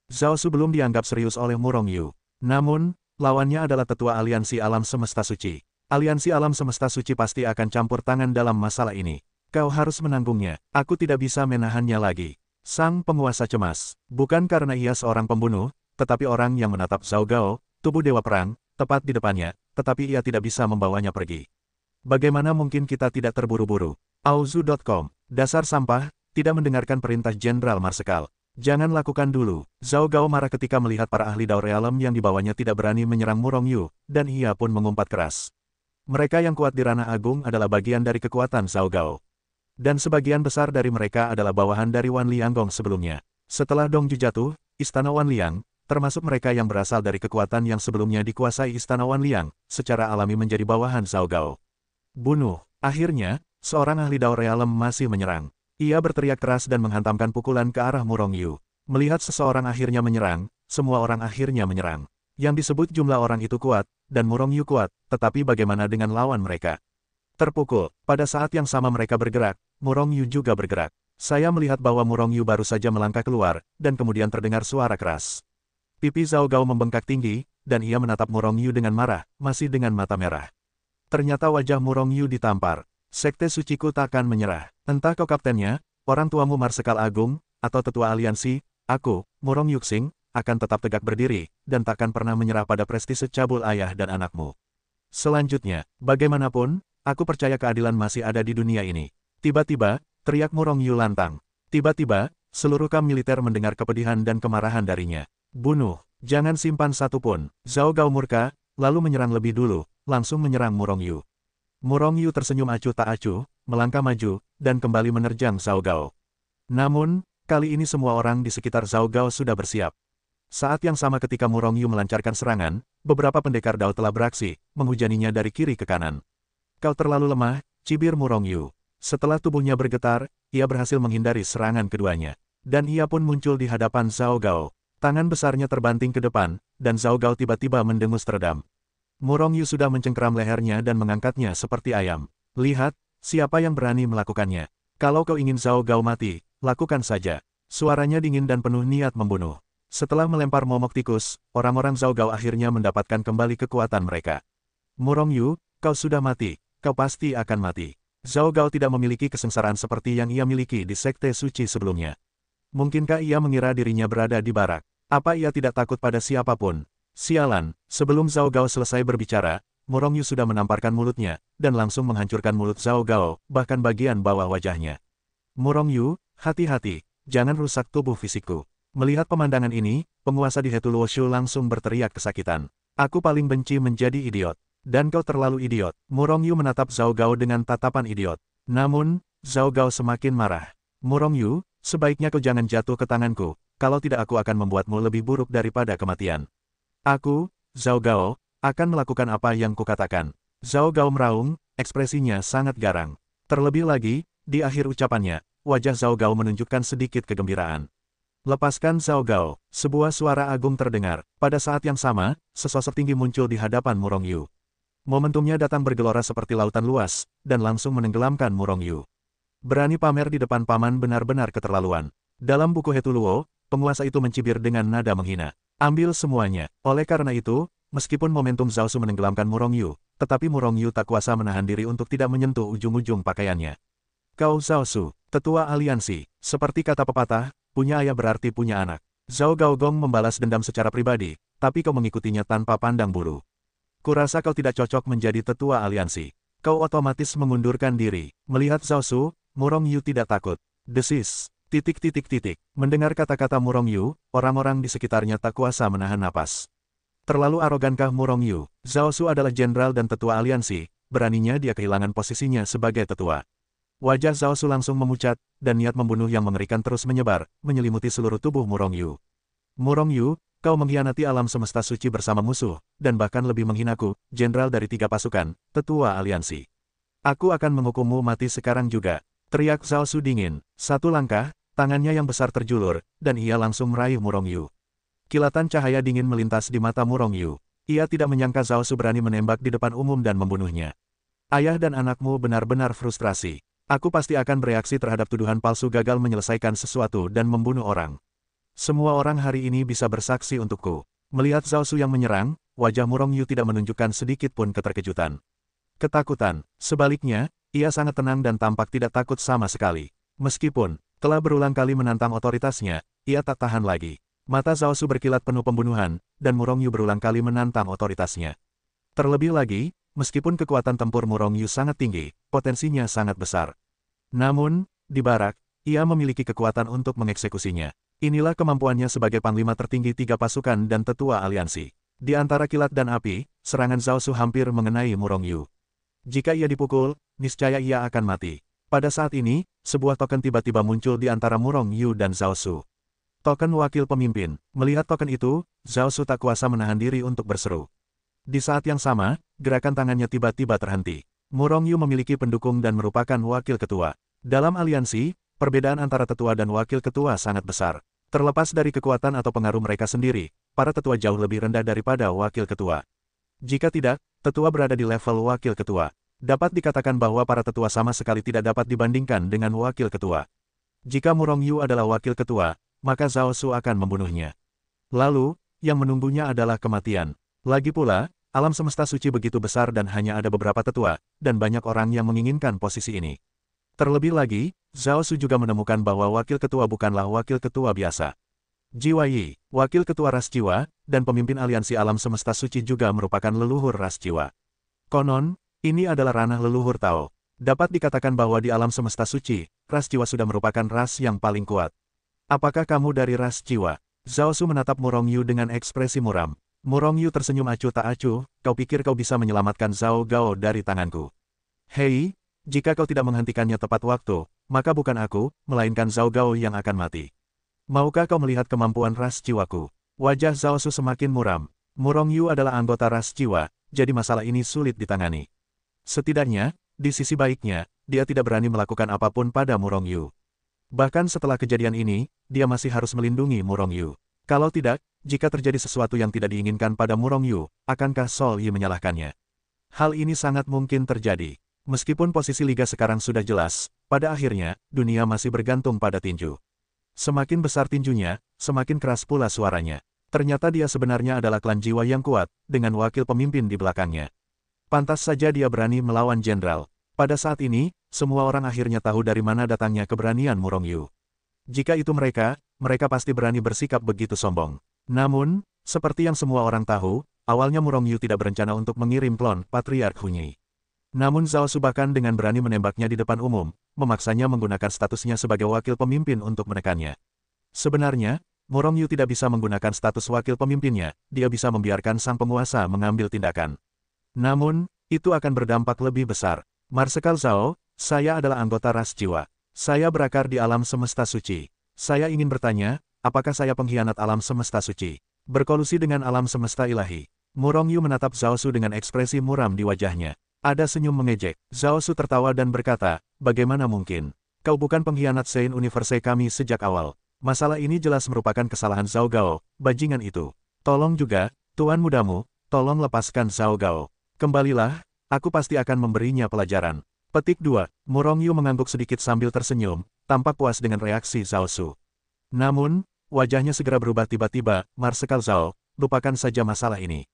Zaosu belum dianggap serius oleh Murong Yu. Namun, lawannya adalah tetua aliansi alam semesta suci. Aliansi alam semesta suci pasti akan campur tangan dalam masalah ini. Kau harus menanggungnya. Aku tidak bisa menahannya lagi. Sang penguasa cemas. Bukan karena ia seorang pembunuh, tetapi orang yang menatap Zhao Gao, tubuh dewa perang, tepat di depannya, tetapi ia tidak bisa membawanya pergi. Bagaimana mungkin kita tidak terburu-buru? Auzu.com. Dasar sampah, tidak mendengarkan perintah Jenderal Marsekal. Jangan lakukan dulu. Zhao Gao marah ketika melihat para ahli Dao Realem yang dibawanya tidak berani menyerang Murong Yu, dan ia pun mengumpat keras. Mereka yang kuat di ranah agung adalah bagian dari kekuatan Zhao Gao. Dan sebagian besar dari mereka adalah bawahan dari Wan Lianggong sebelumnya. Setelah Dongju jatuh, Istana Wan Liang, termasuk mereka yang berasal dari kekuatan yang sebelumnya dikuasai Istana Wan Liang, secara alami menjadi bawahan Zhao Gao. Bunuh. Akhirnya, seorang ahli Dao Realem masih menyerang. Ia berteriak keras dan menghantamkan pukulan ke arah Murong Yu. Melihat seseorang akhirnya menyerang, semua orang akhirnya menyerang. Yang disebut jumlah orang itu kuat, dan Murong Yu kuat, tetapi bagaimana dengan lawan mereka? Terpukul. Pada saat yang sama mereka bergerak, Murong Yu juga bergerak. Saya melihat bahwa Murong Yu baru saja melangkah keluar, dan kemudian terdengar suara keras. Pipi Zhao Gao membengkak tinggi, dan ia menatap Murong Yu dengan marah, masih dengan mata merah. Ternyata wajah Murong Yu ditampar. Sekte suciku takkan menyerah. Entah kau kaptennya, orang tuamu Marsekal Agung, atau tetua aliansi, aku, Murong Yuxing, akan tetap tegak berdiri, dan takkan pernah menyerah pada prestise cabul ayah dan anakmu. Selanjutnya, bagaimanapun, aku percaya keadilan masih ada di dunia ini. Tiba-tiba, teriak Murong Yu lantang. Tiba-tiba, seluruh kam militer mendengar kepedihan dan kemarahan darinya. Bunuh, jangan simpan satu pun. Zhao Gao murka, lalu menyerang lebih dulu, langsung menyerang Murong Yu. Murong Yu tersenyum acuh tak acuh, melangkah maju, dan kembali menerjang Zhao Gao. Namun, kali ini semua orang di sekitar Zhao Gao sudah bersiap. Saat yang sama ketika Murong Yu melancarkan serangan, beberapa pendekar Dao telah beraksi, menghujaninya dari kiri ke kanan. Kau terlalu lemah, cibir Murong Yu. Setelah tubuhnya bergetar, ia berhasil menghindari serangan keduanya. Dan ia pun muncul di hadapan Zhao Gao. Tangan besarnya terbanting ke depan, dan Zhao Gao tiba-tiba mendengus teredam. Murong Yu sudah mencengkeram lehernya dan mengangkatnya seperti ayam. Lihat, siapa yang berani melakukannya. Kalau kau ingin Zhao Gao mati, lakukan saja. Suaranya dingin dan penuh niat membunuh. Setelah melempar momok tikus, orang-orang Zhao Gao akhirnya mendapatkan kembali kekuatan mereka. Murong Yu, kau sudah mati. Kau pasti akan mati. Zhao Gao tidak memiliki kesengsaraan seperti yang ia miliki di Sekte Suci sebelumnya. Mungkinkah ia mengira dirinya berada di barak? Apa ia tidak takut pada siapapun? Sialan, sebelum Zhao Gao selesai berbicara, Murong Yu sudah menamparkan mulutnya, dan langsung menghancurkan mulut Zhao Gao, bahkan bagian bawah wajahnya. Murong Yu, hati-hati, jangan rusak tubuh fisikku. Melihat pemandangan ini, penguasa di Hetuluo Shu langsung berteriak kesakitan. Aku paling benci menjadi idiot. Dan kau terlalu idiot. Murong Yu menatap Zhao Gao dengan tatapan idiot. Namun, Zhao Gao semakin marah. Murong Yu, sebaiknya kau jangan jatuh ke tanganku, kalau tidak aku akan membuatmu lebih buruk daripada kematian. Aku, Zhao Gao, akan melakukan apa yang kukatakan. Zhao Gao meraung, ekspresinya sangat garang. Terlebih lagi, di akhir ucapannya, wajah Zhao Gao menunjukkan sedikit kegembiraan. Lepaskan Zhao Gao, sebuah suara agung terdengar. Pada saat yang sama, sesosok tinggi muncul di hadapan Murong Yu. Momentumnya datang bergelora seperti lautan luas, dan langsung menenggelamkan Murong Yu. Berani pamer di depan paman benar-benar keterlaluan. Dalam buku Hetuluo, penguasa itu mencibir dengan nada menghina. Ambil semuanya. Oleh karena itu, meskipun momentum Zaosu menenggelamkan Murong Yu, tetapi Murong Yu tak kuasa menahan diri untuk tidak menyentuh ujung-ujung pakaiannya. Kau Zaosu, tetua aliansi, seperti kata pepatah, punya ayah berarti punya anak. Zhao Gaogong membalas dendam secara pribadi, tapi kau mengikutinya tanpa pandang bulu. Kurasa kau tidak cocok menjadi tetua aliansi. Kau otomatis mengundurkan diri. Melihat Zaosu, Murong Yu tidak takut. Desis. ... Mendengar kata-kata Murong Yu, orang-orang di sekitarnya tak kuasa menahan napas. Terlalu arogankah Murong Yu? Zhao Su adalah jenderal dan tetua aliansi, beraninya dia kehilangan posisinya sebagai tetua. Wajah Zhao Su langsung memucat, dan niat membunuh yang mengerikan terus menyebar, menyelimuti seluruh tubuh Murong Yu. Murong Yu, kau mengkhianati alam semesta suci bersama musuh, dan bahkan lebih menghinaku, jenderal dari 3 pasukan, tetua aliansi. Aku akan menghukummu mati sekarang juga. Teriak Zhao Su dingin. Satu langkah, tangannya yang besar terjulur, dan ia langsung meraih Murong Yu. Kilatan cahaya dingin melintas di mata Murong Yu. Ia tidak menyangka Zhao Su berani menembak di depan umum dan membunuhnya. Ayah dan anakmu benar-benar frustrasi. Aku pasti akan bereaksi terhadap tuduhan palsu gagal menyelesaikan sesuatu dan membunuh orang. Semua orang hari ini bisa bersaksi untukku. Melihat Zhao Su yang menyerang, wajah Murong Yu tidak menunjukkan sedikit pun keterkejutan. Ketakutan. Sebaliknya, ia sangat tenang dan tampak tidak takut sama sekali. Meskipun telah berulang kali menantang otoritasnya, ia tak tahan lagi. Mata Zhao Su berkilat penuh pembunuhan, dan Murong Yu berulang kali menantang otoritasnya. Terlebih lagi, meskipun kekuatan tempur Murong Yu sangat tinggi, potensinya sangat besar. Namun, di barak, ia memiliki kekuatan untuk mengeksekusinya. Inilah kemampuannya sebagai panglima tertinggi 3 pasukan dan tetua aliansi. Di antara kilat dan api, serangan Zhao Su hampir mengenai Murong Yu. Jika ia dipukul, niscaya ia akan mati. Pada saat ini, sebuah token tiba-tiba muncul di antara Murong Yu dan Zhao Su. Token wakil pemimpin. Melihat token itu, Zhao Su tak kuasa menahan diri untuk berseru. Di saat yang sama, gerakan tangannya tiba-tiba terhenti. Murong Yu memiliki pendukung dan merupakan wakil ketua. Dalam aliansi, perbedaan antara tetua dan wakil ketua sangat besar. Terlepas dari kekuatan atau pengaruh mereka sendiri, para tetua jauh lebih rendah daripada wakil ketua. Jika tidak, tetua berada di level wakil ketua. Dapat dikatakan bahwa para tetua sama sekali tidak dapat dibandingkan dengan wakil ketua. Jika Murong Yu adalah wakil ketua, maka Zhao Su akan membunuhnya. Lalu, yang menunggunya adalah kematian. Lagi pula, alam semesta suci begitu besar dan hanya ada beberapa tetua, dan banyak orang yang menginginkan posisi ini. Terlebih lagi, Zhao Su juga menemukan bahwa wakil ketua bukanlah wakil ketua biasa. Jiwa Yi, wakil ketua ras jiwa, dan pemimpin aliansi alam semesta suci juga merupakan leluhur ras jiwa. Konon, ini adalah ranah leluhur Tao. Dapat dikatakan bahwa di alam semesta suci, ras jiwa sudah merupakan ras yang paling kuat. Apakah kamu dari ras jiwa? Zhao Su menatap Murong Yu dengan ekspresi muram. Murong Yu tersenyum acuh tak acuh, kau pikir kau bisa menyelamatkan Zhao Gao dari tanganku? Hei, jika kau tidak menghentikannya tepat waktu, maka bukan aku, melainkan Zhao Gao yang akan mati. Maukah kau melihat kemampuan ras jiwaku? Wajah Zhao Su semakin muram. Murong Yu adalah anggota ras jiwa, jadi masalah ini sulit ditangani. Setidaknya, di sisi baiknya, dia tidak berani melakukan apapun pada Murong Yu. Bahkan setelah kejadian ini, dia masih harus melindungi Murong Yu. Kalau tidak, jika terjadi sesuatu yang tidak diinginkan pada Murong Yu, akankah Sol Yi menyalahkannya? Hal ini sangat mungkin terjadi. Meskipun posisi liga sekarang sudah jelas, pada akhirnya, dunia masih bergantung pada tinju. Semakin besar tinjunya, semakin keras pula suaranya. Ternyata dia sebenarnya adalah klan jiwa yang kuat, dengan wakil pemimpin di belakangnya. Pantas saja dia berani melawan jenderal. Pada saat ini, semua orang akhirnya tahu dari mana datangnya keberanian Murong Yu. Jika itu mereka pasti berani bersikap begitu sombong. Namun, seperti yang semua orang tahu, awalnya Murong Yu tidak berencana untuk mengirim klon Patriark Hunyi. Namun Zhao Su bahkan dengan berani menembaknya di depan umum, memaksanya menggunakan statusnya sebagai wakil pemimpin untuk menekannya. Sebenarnya, Murong Yu tidak bisa menggunakan status wakil pemimpinnya, dia bisa membiarkan sang penguasa mengambil tindakan. Namun, itu akan berdampak lebih besar. Marsekal Zhao, saya adalah anggota ras jiwa. Saya berakar di alam semesta suci. Saya ingin bertanya, apakah saya pengkhianat alam semesta suci? Berkolusi dengan alam semesta ilahi. Murong Yu menatap Zhao Su dengan ekspresi muram di wajahnya. Ada senyum mengejek. Zhao Su tertawa dan berkata, bagaimana mungkin? Kau bukan pengkhianat Sein Universe kami sejak awal. Masalah ini jelas merupakan kesalahan Zhao Gao, bajingan itu. Tolong juga, tuan mudamu, tolong lepaskan Zhao Gao. Kembalilah, aku pasti akan memberinya pelajaran. Petik 2. Murong Yu mengangguk sedikit sambil tersenyum, tampak puas dengan reaksi Zhao Su. Namun, wajahnya segera berubah tiba-tiba, Marsekal Zhao, lupakan saja masalah ini.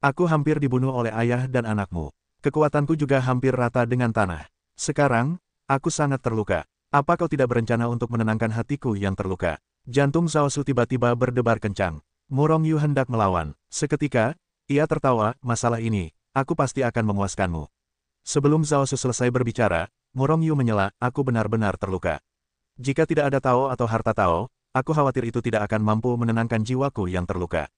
Aku hampir dibunuh oleh ayah dan anakmu. Kekuatanku juga hampir rata dengan tanah. Sekarang, aku sangat terluka. Apa kau tidak berencana untuk menenangkan hatiku yang terluka? Jantung Zhao Su tiba-tiba berdebar kencang. Murong Yu hendak melawan. Seketika, ia tertawa, masalah ini, aku pasti akan memuaskanmu. Sebelum Zhao Su selesai berbicara, Murong Yu menyela, aku benar-benar terluka. Jika tidak ada Tao atau harta Tao, aku khawatir itu tidak akan mampu menenangkan jiwaku yang terluka.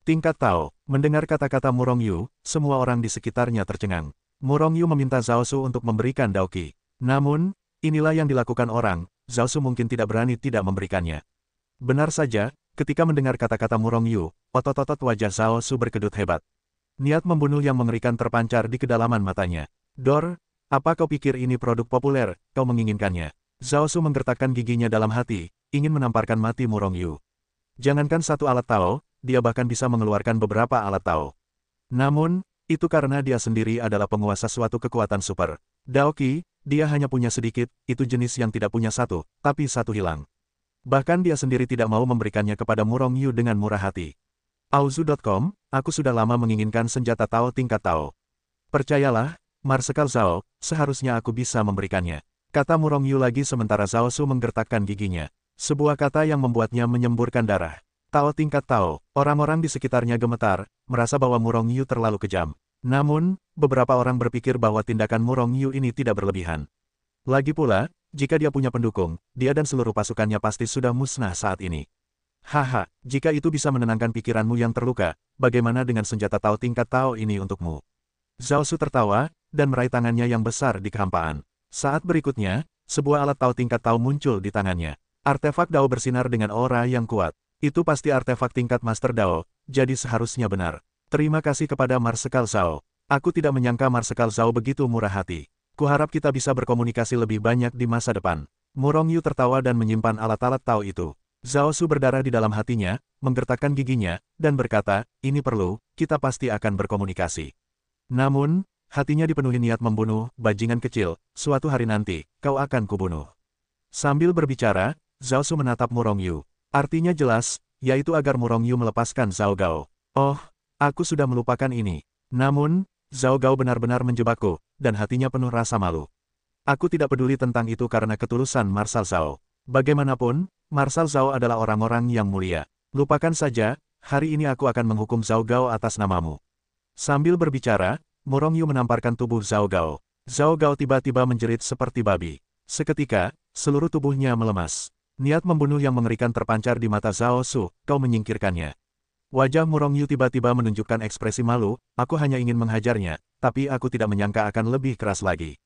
Tingkat Tao. Mendengar kata-kata Murong Yu, semua orang di sekitarnya tercengang. Murong Yu meminta Zhao Su untuk memberikan Daoqi. Namun, inilah yang dilakukan orang, Zhao Su mungkin tidak berani tidak memberikannya. Benar saja, ketika mendengar kata-kata Murong Yu, otot-otot wajah Zhao Su berkedut hebat. Niat membunuh yang mengerikan terpancar di kedalaman matanya. Dor, apa kau pikir ini produk populer, kau menginginkannya? Zhao Su menggertakkan giginya dalam hati, ingin menamparkan mati Murong Yu. Jangankan satu alat Tao, dia bahkan bisa mengeluarkan beberapa alat Tao. Namun, itu karena dia sendiri adalah penguasa suatu kekuatan super. Daoqi, dia hanya punya sedikit, itu jenis yang tidak punya satu, tapi satu hilang. Bahkan dia sendiri tidak mau memberikannya kepada Murong Yu dengan murah hati. Auzu.com, aku sudah lama menginginkan senjata Tao tingkat Tao. Percayalah, Marsekal Zhao, seharusnya aku bisa memberikannya. Kata Murong Yu lagi sementara Zhao Su menggertakkan giginya. Sebuah kata yang membuatnya menyemburkan darah. Tao tingkat Tao, orang-orang di sekitarnya gemetar, merasa bahwa Murong Yu terlalu kejam. Namun, beberapa orang berpikir bahwa tindakan Murong Yu ini tidak berlebihan. Lagi pula, jika dia punya pendukung, dia dan seluruh pasukannya pasti sudah musnah saat ini. Haha, jika itu bisa menenangkan pikiranmu yang terluka, bagaimana dengan senjata Tao tingkat Tao ini untukmu? Zhao Su tertawa, dan meraih tangannya yang besar di kehampaan. Saat berikutnya, sebuah alat Tao tingkat Tao muncul di tangannya. Artefak Dao bersinar dengan aura yang kuat. Itu pasti artefak tingkat Master Dao, jadi seharusnya benar. Terima kasih kepada Marsekal Zhao. Aku tidak menyangka Marsekal Zhao begitu murah hati. Kuharap kita bisa berkomunikasi lebih banyak di masa depan. Murong Yu tertawa dan menyimpan alat-alat Tao itu. Zhao Su berdarah di dalam hatinya, menggertakkan giginya, dan berkata, ini perlu, kita pasti akan berkomunikasi. Namun, hatinya dipenuhi niat membunuh, bajingan kecil, suatu hari nanti, kau akan kubunuh. Sambil berbicara, Zhao Su menatap Murong Yu. Artinya jelas, yaitu agar Murong Yu melepaskan Zhao Gao. Oh, aku sudah melupakan ini. Namun, Zhao Gao benar-benar menjebakku, dan hatinya penuh rasa malu. Aku tidak peduli tentang itu karena ketulusan Marshal Zhao. Bagaimanapun, Marshal Zhao adalah orang-orang yang mulia. Lupakan saja, hari ini aku akan menghukum Zhao Gao atas namamu. Sambil berbicara, Murong Yu menamparkan tubuh Zhao Gao. Zhao Gao tiba-tiba menjerit seperti babi. Seketika, seluruh tubuhnya melemas. Niat membunuh yang mengerikan terpancar di mata Zhao Su, kau menyingkirkannya. Wajah Murong Yu tiba-tiba menunjukkan ekspresi malu, aku hanya ingin menghajarnya, tapi aku tidak menyangka akan lebih keras lagi.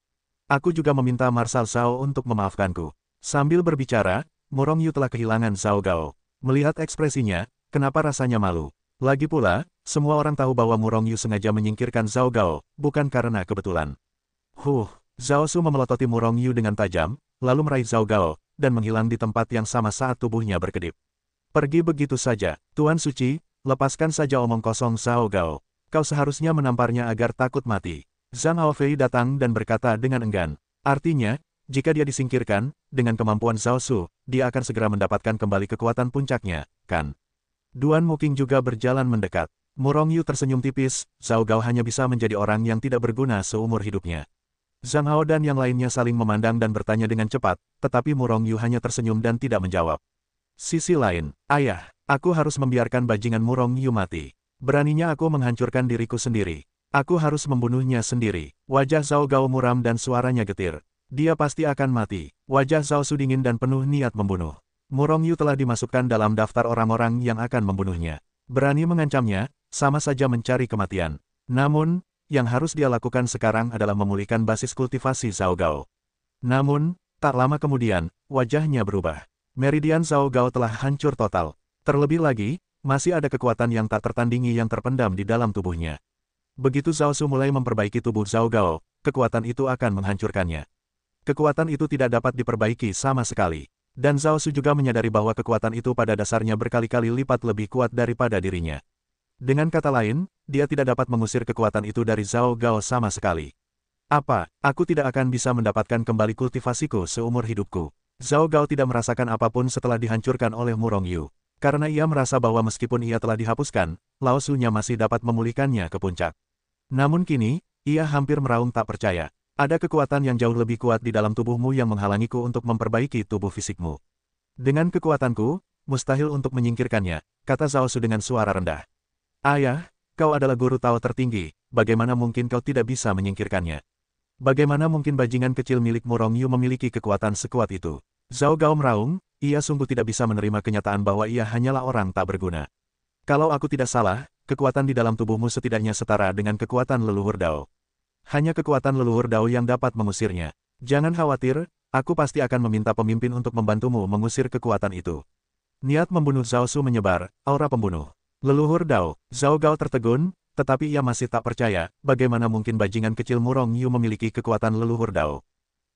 Aku juga meminta Marshal Zhao untuk memaafkanku. Sambil berbicara, Murong Yu telah kehilangan Zhao Gao. Melihat ekspresinya, kenapa rasanya malu? Lagi pula, semua orang tahu bahwa Murong Yu sengaja menyingkirkan Zhao Gao, bukan karena kebetulan. Zhao Su memelototi Murong Yu dengan tajam, lalu meraih Zhao Gao, dan menghilang di tempat yang sama saat tubuhnya berkedip. Pergi begitu saja, Tuan Suci, lepaskan saja omong kosong Zhao Gao. Kau seharusnya menamparnya agar takut mati. Zhang Haofei datang dan berkata dengan enggan. Artinya, jika dia disingkirkan, dengan kemampuan Zhao Su, dia akan segera mendapatkan kembali kekuatan puncaknya, kan? Duan Muking juga berjalan mendekat. Murong Yu tersenyum tipis, Zhao Gao hanya bisa menjadi orang yang tidak berguna seumur hidupnya. Zhang Hao dan yang lainnya saling memandang dan bertanya dengan cepat, tetapi Murong Yu hanya tersenyum dan tidak menjawab. Sisi lain, ayah, aku harus membiarkan bajingan Murong Yu mati. Beraninya aku menghancurkan diriku sendiri. Aku harus membunuhnya sendiri. Wajah Zhao Gao muram dan suaranya getir. Dia pasti akan mati. Wajah Zhao Su dingin dan penuh niat membunuh. Murong Yu telah dimasukkan dalam daftar orang-orang yang akan membunuhnya. Berani mengancamnya, sama saja mencari kematian. Namun, yang harus dia lakukan sekarang adalah memulihkan basis kultivasi Zhao Gao. Namun, tak lama kemudian, wajahnya berubah. Meridian Zhao Gao telah hancur total. Terlebih lagi, masih ada kekuatan yang tak tertandingi yang terpendam di dalam tubuhnya. Begitu Zhao Su mulai memperbaiki tubuh Zhao Gao, kekuatan itu akan menghancurkannya. Kekuatan itu tidak dapat diperbaiki sama sekali. Dan Zhao Su juga menyadari bahwa kekuatan itu pada dasarnya berkali-kali lipat lebih kuat daripada dirinya. Dengan kata lain, dia tidak dapat mengusir kekuatan itu dari Zhao Gao sama sekali. Apa, aku tidak akan bisa mendapatkan kembali kultivasiku seumur hidupku. Zhao Gao tidak merasakan apapun setelah dihancurkan oleh Murong Yu. Karena ia merasa bahwa meskipun ia telah dihapuskan, Lao Su-nya masih dapat memulihkannya ke puncak. Namun kini, ia hampir meraung tak percaya. Ada kekuatan yang jauh lebih kuat di dalam tubuhmu yang menghalangiku untuk memperbaiki tubuh fisikmu. Dengan kekuatanku, mustahil untuk menyingkirkannya, kata Zhao Su dengan suara rendah. Ayah, kau adalah guru Tao tertinggi, bagaimana mungkin kau tidak bisa menyingkirkannya? Bagaimana mungkin bajingan kecil milik Murong Yu memiliki kekuatan sekuat itu? Zhao Gao meraung, ia sungguh tidak bisa menerima kenyataan bahwa ia hanyalah orang tak berguna. Kalau aku tidak salah, kekuatan di dalam tubuhmu setidaknya setara dengan kekuatan leluhur Dao. Hanya kekuatan leluhur Dao yang dapat mengusirnya. Jangan khawatir, aku pasti akan meminta pemimpin untuk membantumu mengusir kekuatan itu. Niat membunuh Zhao Su menyebar, aura pembunuh. Leluhur Dao, Zhao Gao tertegun, tetapi ia masih tak percaya, bagaimana mungkin bajingan kecil Murong Yu memiliki kekuatan leluhur Dao.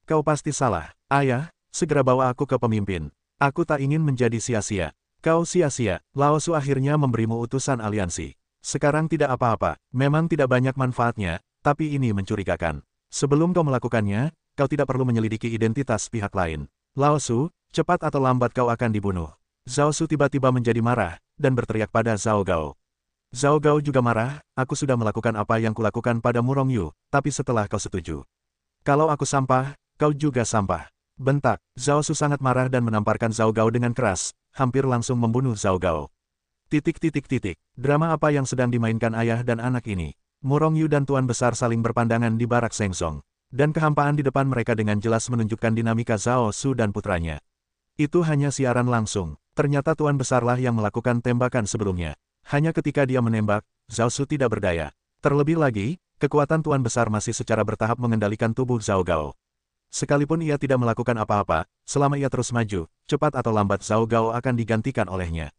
Kau pasti salah. Ayah, segera bawa aku ke pemimpin. Aku tak ingin menjadi sia-sia. Kau sia-sia. Lao Su akhirnya memberimu utusan aliansi. Sekarang tidak apa-apa, memang tidak banyak manfaatnya, tapi ini mencurigakan. Sebelum kau melakukannya, kau tidak perlu menyelidiki identitas pihak lain. Lao Su, cepat atau lambat kau akan dibunuh. Zhao Su tiba-tiba menjadi marah, dan berteriak pada Zhao Gao. Zhao Gao juga marah, aku sudah melakukan apa yang kulakukan pada Murong Yu, tapi setelah kau setuju. Kalau aku sampah, kau juga sampah. Bentak, Zhao Su sangat marah dan menamparkan Zhao Gao dengan keras, hampir langsung membunuh Zhao Gao. Drama apa yang sedang dimainkan ayah dan anak ini? Murong Yu dan Tuan Besar saling berpandangan di barak Sheng Song. Dan kehampaan di depan mereka dengan jelas menunjukkan dinamika Zhao Su dan putranya. Itu hanya siaran langsung. Ternyata Tuan Besarlah yang melakukan tembakan sebelumnya. Hanya ketika dia menembak, Zhao Su tidak berdaya. Terlebih lagi, kekuatan Tuan Besar masih secara bertahap mengendalikan tubuh Zhao Gao. Sekalipun ia tidak melakukan apa-apa, selama ia terus maju, cepat atau lambat Zhao Gao akan digantikan olehnya.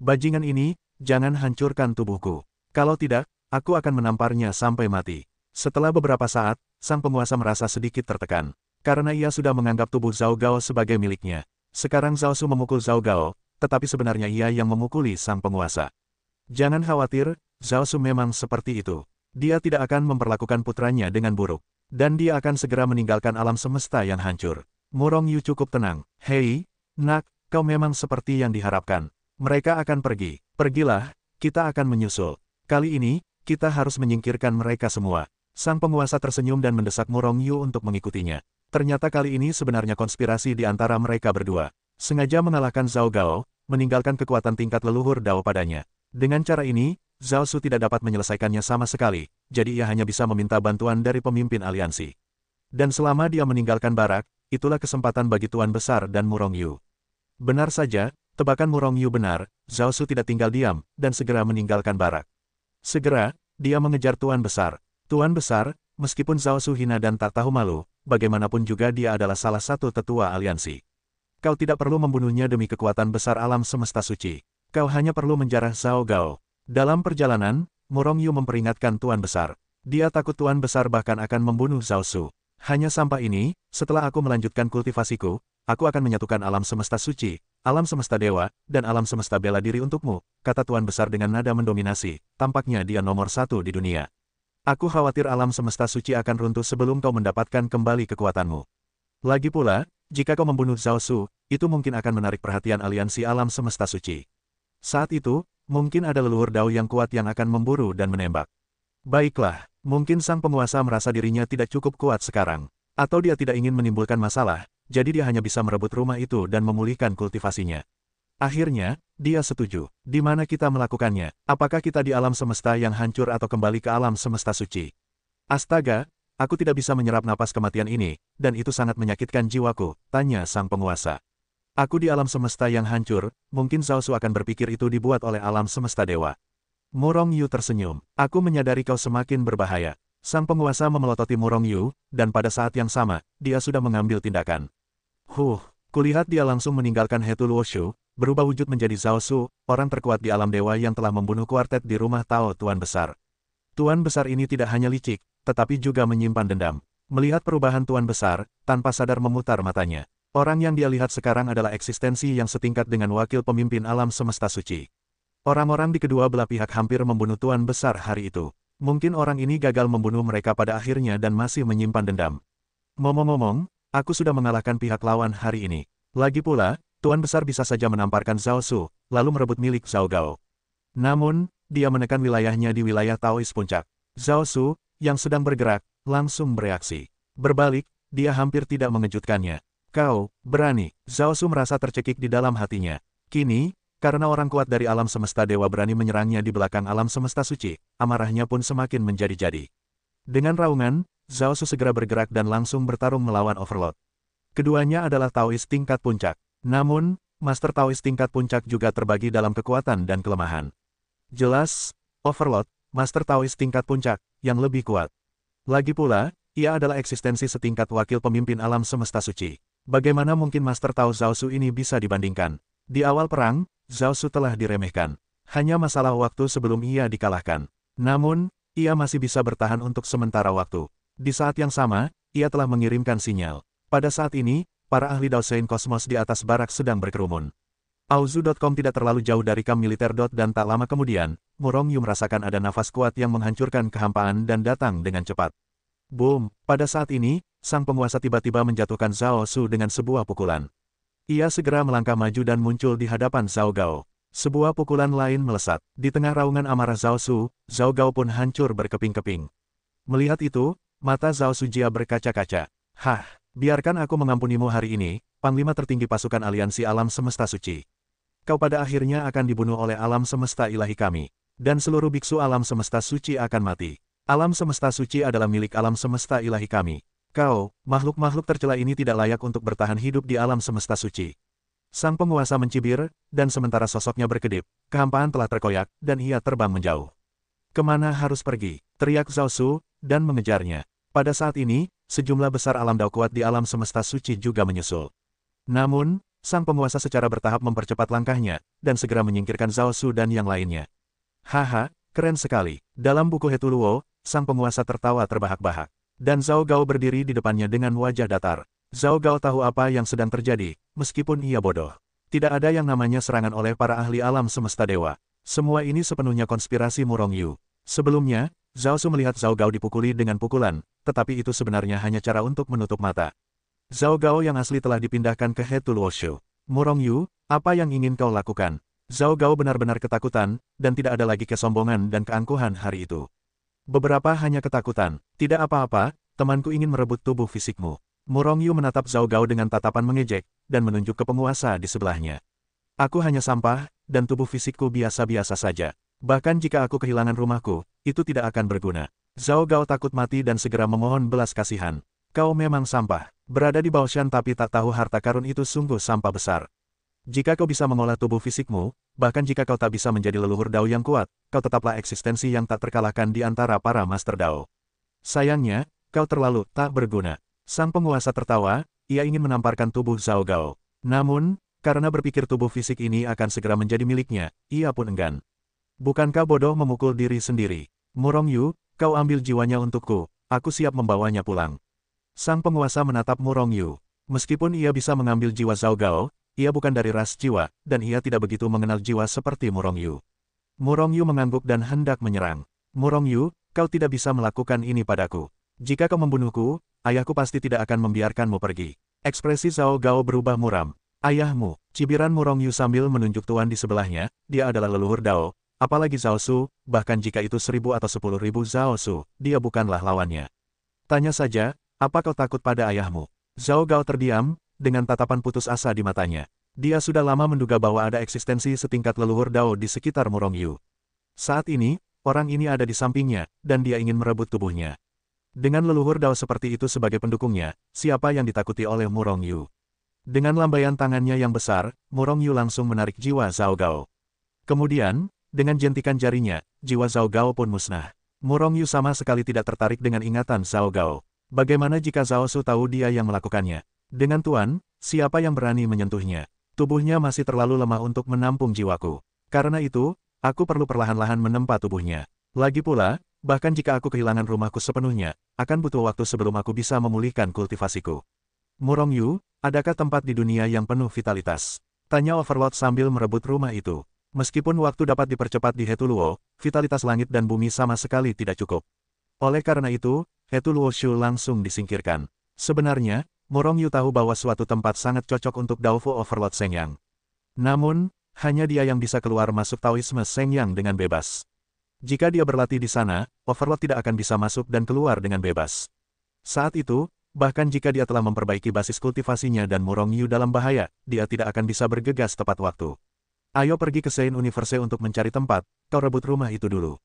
Bajingan ini, jangan hancurkan tubuhku. Kalau tidak, aku akan menamparnya sampai mati. Setelah beberapa saat, sang penguasa merasa sedikit tertekan. Karena ia sudah menganggap tubuh Zhao Gao sebagai miliknya. Sekarang Zhao Su memukul Zhao Gao, tetapi sebenarnya ia yang memukuli sang penguasa. Jangan khawatir, Zhao Su memang seperti itu. Dia tidak akan memperlakukan putranya dengan buruk. Dan dia akan segera meninggalkan alam semesta yang hancur. Murong Yu cukup tenang. Hei, nak, kau memang seperti yang diharapkan. Mereka akan pergi. Pergilah, kita akan menyusul. Kali ini, kita harus menyingkirkan mereka semua. Sang penguasa tersenyum dan mendesak Murong Yu untuk mengikutinya. Ternyata kali ini sebenarnya konspirasi di antara mereka berdua. Sengaja mengalahkan Zhao Gao, meninggalkan kekuatan tingkat leluhur Dao padanya. Dengan cara ini, Zhao Su tidak dapat menyelesaikannya sama sekali, jadi ia hanya bisa meminta bantuan dari pemimpin aliansi. Dan selama dia meninggalkan barak, itulah kesempatan bagi Tuan Besar dan Murong Yu. Benar saja, tebakan Murong Yu benar, Zhao Su tidak tinggal diam, dan segera meninggalkan barak. Segera, dia mengejar Tuan Besar. Tuan Besar, meskipun Zhao Su hina dan tak tahu malu, bagaimanapun juga dia adalah salah satu tetua aliansi. Kau tidak perlu membunuhnya demi kekuatan besar alam semesta suci. Kau hanya perlu menjarah Zhao Gao. Dalam perjalanan, Murong Yu memperingatkan Tuan Besar. Dia takut Tuan Besar bahkan akan membunuh Zhao Su. Hanya sampai ini, setelah aku melanjutkan kultivasiku, aku akan menyatukan alam semesta suci, alam semesta dewa, dan alam semesta bela diri untukmu, kata Tuan Besar dengan nada mendominasi. Tampaknya dia nomor satu di dunia. Aku khawatir alam semesta suci akan runtuh sebelum kau mendapatkan kembali kekuatanmu. Lagi pula, jika kau membunuh Zhao Su, itu mungkin akan menarik perhatian aliansi alam semesta suci. Saat itu, mungkin ada leluhur Dao yang kuat yang akan memburu dan menembak. Baiklah, mungkin sang penguasa merasa dirinya tidak cukup kuat sekarang. Atau dia tidak ingin menimbulkan masalah, jadi dia hanya bisa merebut rumah itu dan memulihkan kultivasinya. Akhirnya, dia setuju. Di mana kita melakukannya? Apakah kita di alam semesta yang hancur atau kembali ke alam semesta suci? Astaga, aku tidak bisa menyerap napas kematian ini, dan itu sangat menyakitkan jiwaku, tanya sang penguasa. Aku di alam semesta yang hancur, mungkin Zhao Su akan berpikir itu dibuat oleh alam semesta dewa. Murong Yu tersenyum. Aku menyadari kau semakin berbahaya. Sang penguasa memelototi Murong Yu, dan pada saat yang sama, dia sudah mengambil tindakan. Kulihat dia langsung meninggalkan Hetu Luoshu, berubah wujud menjadi Zhao Su, orang terkuat di alam dewa yang telah membunuh kuartet di rumah Tao Tuan Besar. Tuan Besar ini tidak hanya licik, tetapi juga menyimpan dendam. Melihat perubahan Tuan Besar, tanpa sadar memutar matanya. Orang yang dia lihat sekarang adalah eksistensi yang setingkat dengan wakil pemimpin alam semesta suci. Orang-orang di kedua belah pihak hampir membunuh Tuan Besar hari itu. Mungkin orang ini gagal membunuh mereka pada akhirnya dan masih menyimpan dendam. Ngomong-ngomong, aku sudah mengalahkan pihak lawan hari ini. Lagi pula, Tuan Besar bisa saja menamparkan Zhao Su, lalu merebut milik Zhao Gao. Namun, dia menekan wilayahnya di wilayah Taois Puncak. Zhao Su, yang sedang bergerak, langsung bereaksi. Berbalik, dia hampir tidak mengejutkannya. Kau, berani. Zhao Su merasa tercekik di dalam hatinya. Kini, karena orang kuat dari alam semesta dewa berani menyerangnya di belakang alam semesta suci, amarahnya pun semakin menjadi-jadi. Dengan raungan, Zhao Su segera bergerak dan langsung bertarung melawan Overlord. Keduanya adalah Taois tingkat puncak. Namun, Master Taois tingkat puncak juga terbagi dalam kekuatan dan kelemahan. Jelas, Overlord, Master Taoist tingkat puncak, yang lebih kuat. Lagi pula, ia adalah eksistensi setingkat wakil pemimpin alam semesta suci. Bagaimana mungkin Master Tao Zhao Su ini bisa dibandingkan? Di awal perang, Zhao Su telah diremehkan. Hanya masalah waktu sebelum ia dikalahkan. Namun, ia masih bisa bertahan untuk sementara waktu. Di saat yang sama, ia telah mengirimkan sinyal. Pada saat ini, para ahli Daosein Kosmos di atas barak sedang berkerumun. Auzu.com tidak terlalu jauh dari kamp militer. Dan tak lama kemudian, Murong Yu merasakan ada nafas kuat yang menghancurkan kehampaan dan datang dengan cepat. Boom! Pada saat ini, sang penguasa tiba-tiba menjatuhkan Zhao Su dengan sebuah pukulan. Ia segera melangkah maju dan muncul di hadapan Zhao Gao. Sebuah pukulan lain melesat. Di tengah raungan amarah Zhao Su, Zhao Gao pun hancur berkeping-keping. Melihat itu, mata Zhao Su Jia berkaca-kaca. Hah, biarkan aku mengampunimu hari ini, Panglima tertinggi pasukan aliansi alam semesta suci. Kau pada akhirnya akan dibunuh oleh alam semesta ilahi kami. Dan seluruh biksu alam semesta suci akan mati. Alam semesta suci adalah milik alam semesta ilahi kami. Kau, makhluk-makhluk tercela ini tidak layak untuk bertahan hidup di alam semesta suci. Sang penguasa mencibir, dan sementara sosoknya berkedip, kehampaan telah terkoyak, dan ia terbang menjauh. Kemana harus pergi? Teriak Zhao Su, dan mengejarnya. Pada saat ini, sejumlah besar alam dao kuat di alam semesta suci juga menyusul. Namun, sang penguasa secara bertahap mempercepat langkahnya, dan segera menyingkirkan Zhao Su dan yang lainnya. Haha, keren sekali. Dalam buku Hetuluo, sang penguasa tertawa terbahak-bahak. Dan Zhao Gao berdiri di depannya dengan wajah datar. Zhao Gao tahu apa yang sedang terjadi, meskipun ia bodoh. Tidak ada yang namanya serangan oleh para ahli alam semesta dewa. Semua ini sepenuhnya konspirasi Murong Yu. Sebelumnya, Zhao Su melihat Zhao Gao dipukuli dengan pukulan, tetapi itu sebenarnya hanya cara untuk menutup mata. Zhao Gao yang asli telah dipindahkan ke Hetuluo Shu. Murong Yu, apa yang ingin kau lakukan? Zhao Gao benar-benar ketakutan, dan tidak ada lagi kesombongan dan keangkuhan hari itu. Beberapa hanya ketakutan. Tidak apa-apa, temanku ingin merebut tubuh fisikmu. Murong Yu menatap Zhao Gao dengan tatapan mengejek, dan menunjuk ke penguasa di sebelahnya. Aku hanya sampah, dan tubuh fisikku biasa-biasa saja. Bahkan jika aku kehilangan rumahku, itu tidak akan berguna. Zhao Gao takut mati dan segera memohon belas kasihan. Kau memang sampah. Berada di Baoshan tapi tak tahu harta karun itu sungguh sampah besar. Jika kau bisa mengolah tubuh fisikmu, bahkan jika kau tak bisa menjadi leluhur Dao yang kuat, kau tetaplah eksistensi yang tak terkalahkan di antara para Master Dao. Sayangnya, kau terlalu tak berguna. Sang penguasa tertawa, ia ingin menamparkan tubuh Zhao Gao. Namun, karena berpikir tubuh fisik ini akan segera menjadi miliknya, ia pun enggan. Bukankah bodoh memukul diri sendiri? Murong Yu, kau ambil jiwanya untukku, aku siap membawanya pulang. Sang penguasa menatap Murong Yu. Meskipun ia bisa mengambil jiwa Zhao Gao, ia bukan dari ras jiwa, dan ia tidak begitu mengenal jiwa seperti Murong Yu. Murong Yu mengangguk dan hendak menyerang. Murong Yu, kau tidak bisa melakukan ini padaku. Jika kau membunuhku, ayahku pasti tidak akan membiarkanmu pergi. Ekspresi Zhao Gao berubah muram. Ayahmu, cibiran Murong Yu sambil menunjuk tuan di sebelahnya, dia adalah leluhur Dao, apalagi Zhao Su, bahkan jika itu 1000 atau 10.000 Zhao Su, dia bukanlah lawannya. Tanya saja, apa kau takut pada ayahmu? Zhao Gao terdiam, dengan tatapan putus asa di matanya. Dia sudah lama menduga bahwa ada eksistensi setingkat leluhur Dao di sekitar Murong Yu. Saat ini, orang ini ada di sampingnya, dan dia ingin merebut tubuhnya. Dengan leluhur Dao seperti itu sebagai pendukungnya, siapa yang ditakuti oleh Murong Yu? Dengan lambaian tangannya yang besar, Murong Yu langsung menarik jiwa Zhao Gao. Kemudian, dengan jentikan jarinya, jiwa Zhao Gao pun musnah. Murong Yu sama sekali tidak tertarik dengan ingatan Zhao Gao. Bagaimana jika Zhao Su tahu dia yang melakukannya? Dengan tuan, siapa yang berani menyentuhnya? Tubuhnya masih terlalu lemah untuk menampung jiwaku. Karena itu, aku perlu perlahan-lahan menempa tubuhnya. Lagi pula, bahkan jika aku kehilangan rumahku sepenuhnya, akan butuh waktu sebelum aku bisa memulihkan kultivasiku. Murong Yu, adakah tempat di dunia yang penuh vitalitas? Tanya Overlord sambil merebut rumah itu. Meskipun waktu dapat dipercepat di Hetuluo, vitalitas langit dan bumi sama sekali tidak cukup. Oleh karena itu, Hetuluo Shu langsung disingkirkan. Sebenarnya, Murong Yu tahu bahwa suatu tempat sangat cocok untuk Daofu Overlord Sengyang. Namun, hanya dia yang bisa keluar masuk Taoisme Sengyang dengan bebas. Jika dia berlatih di sana, Overlord tidak akan bisa masuk dan keluar dengan bebas. Saat itu, bahkan jika dia telah memperbaiki basis kultivasinya dan Murong Yu dalam bahaya, dia tidak akan bisa bergegas tepat waktu. Ayo pergi ke Sein Universe untuk mencari tempat, kau rebut rumah itu dulu.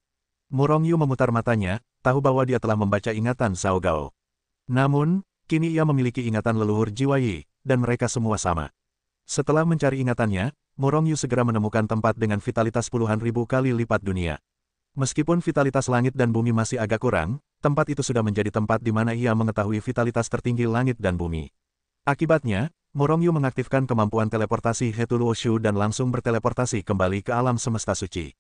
Murong Yu memutar matanya, tahu bahwa dia telah membaca ingatan Zhao Gao. Namun, kini ia memiliki ingatan leluhur jiwa Yi, dan mereka semua sama. Setelah mencari ingatannya, Morongyu segera menemukan tempat dengan vitalitas puluhan ribu kali lipat dunia. Meskipun vitalitas langit dan bumi masih agak kurang, tempat itu sudah menjadi tempat di mana ia mengetahui vitalitas tertinggi langit dan bumi. Akibatnya, Morongyu mengaktifkan kemampuan teleportasi Hetuluoshu dan langsung berteleportasi kembali ke alam semesta suci.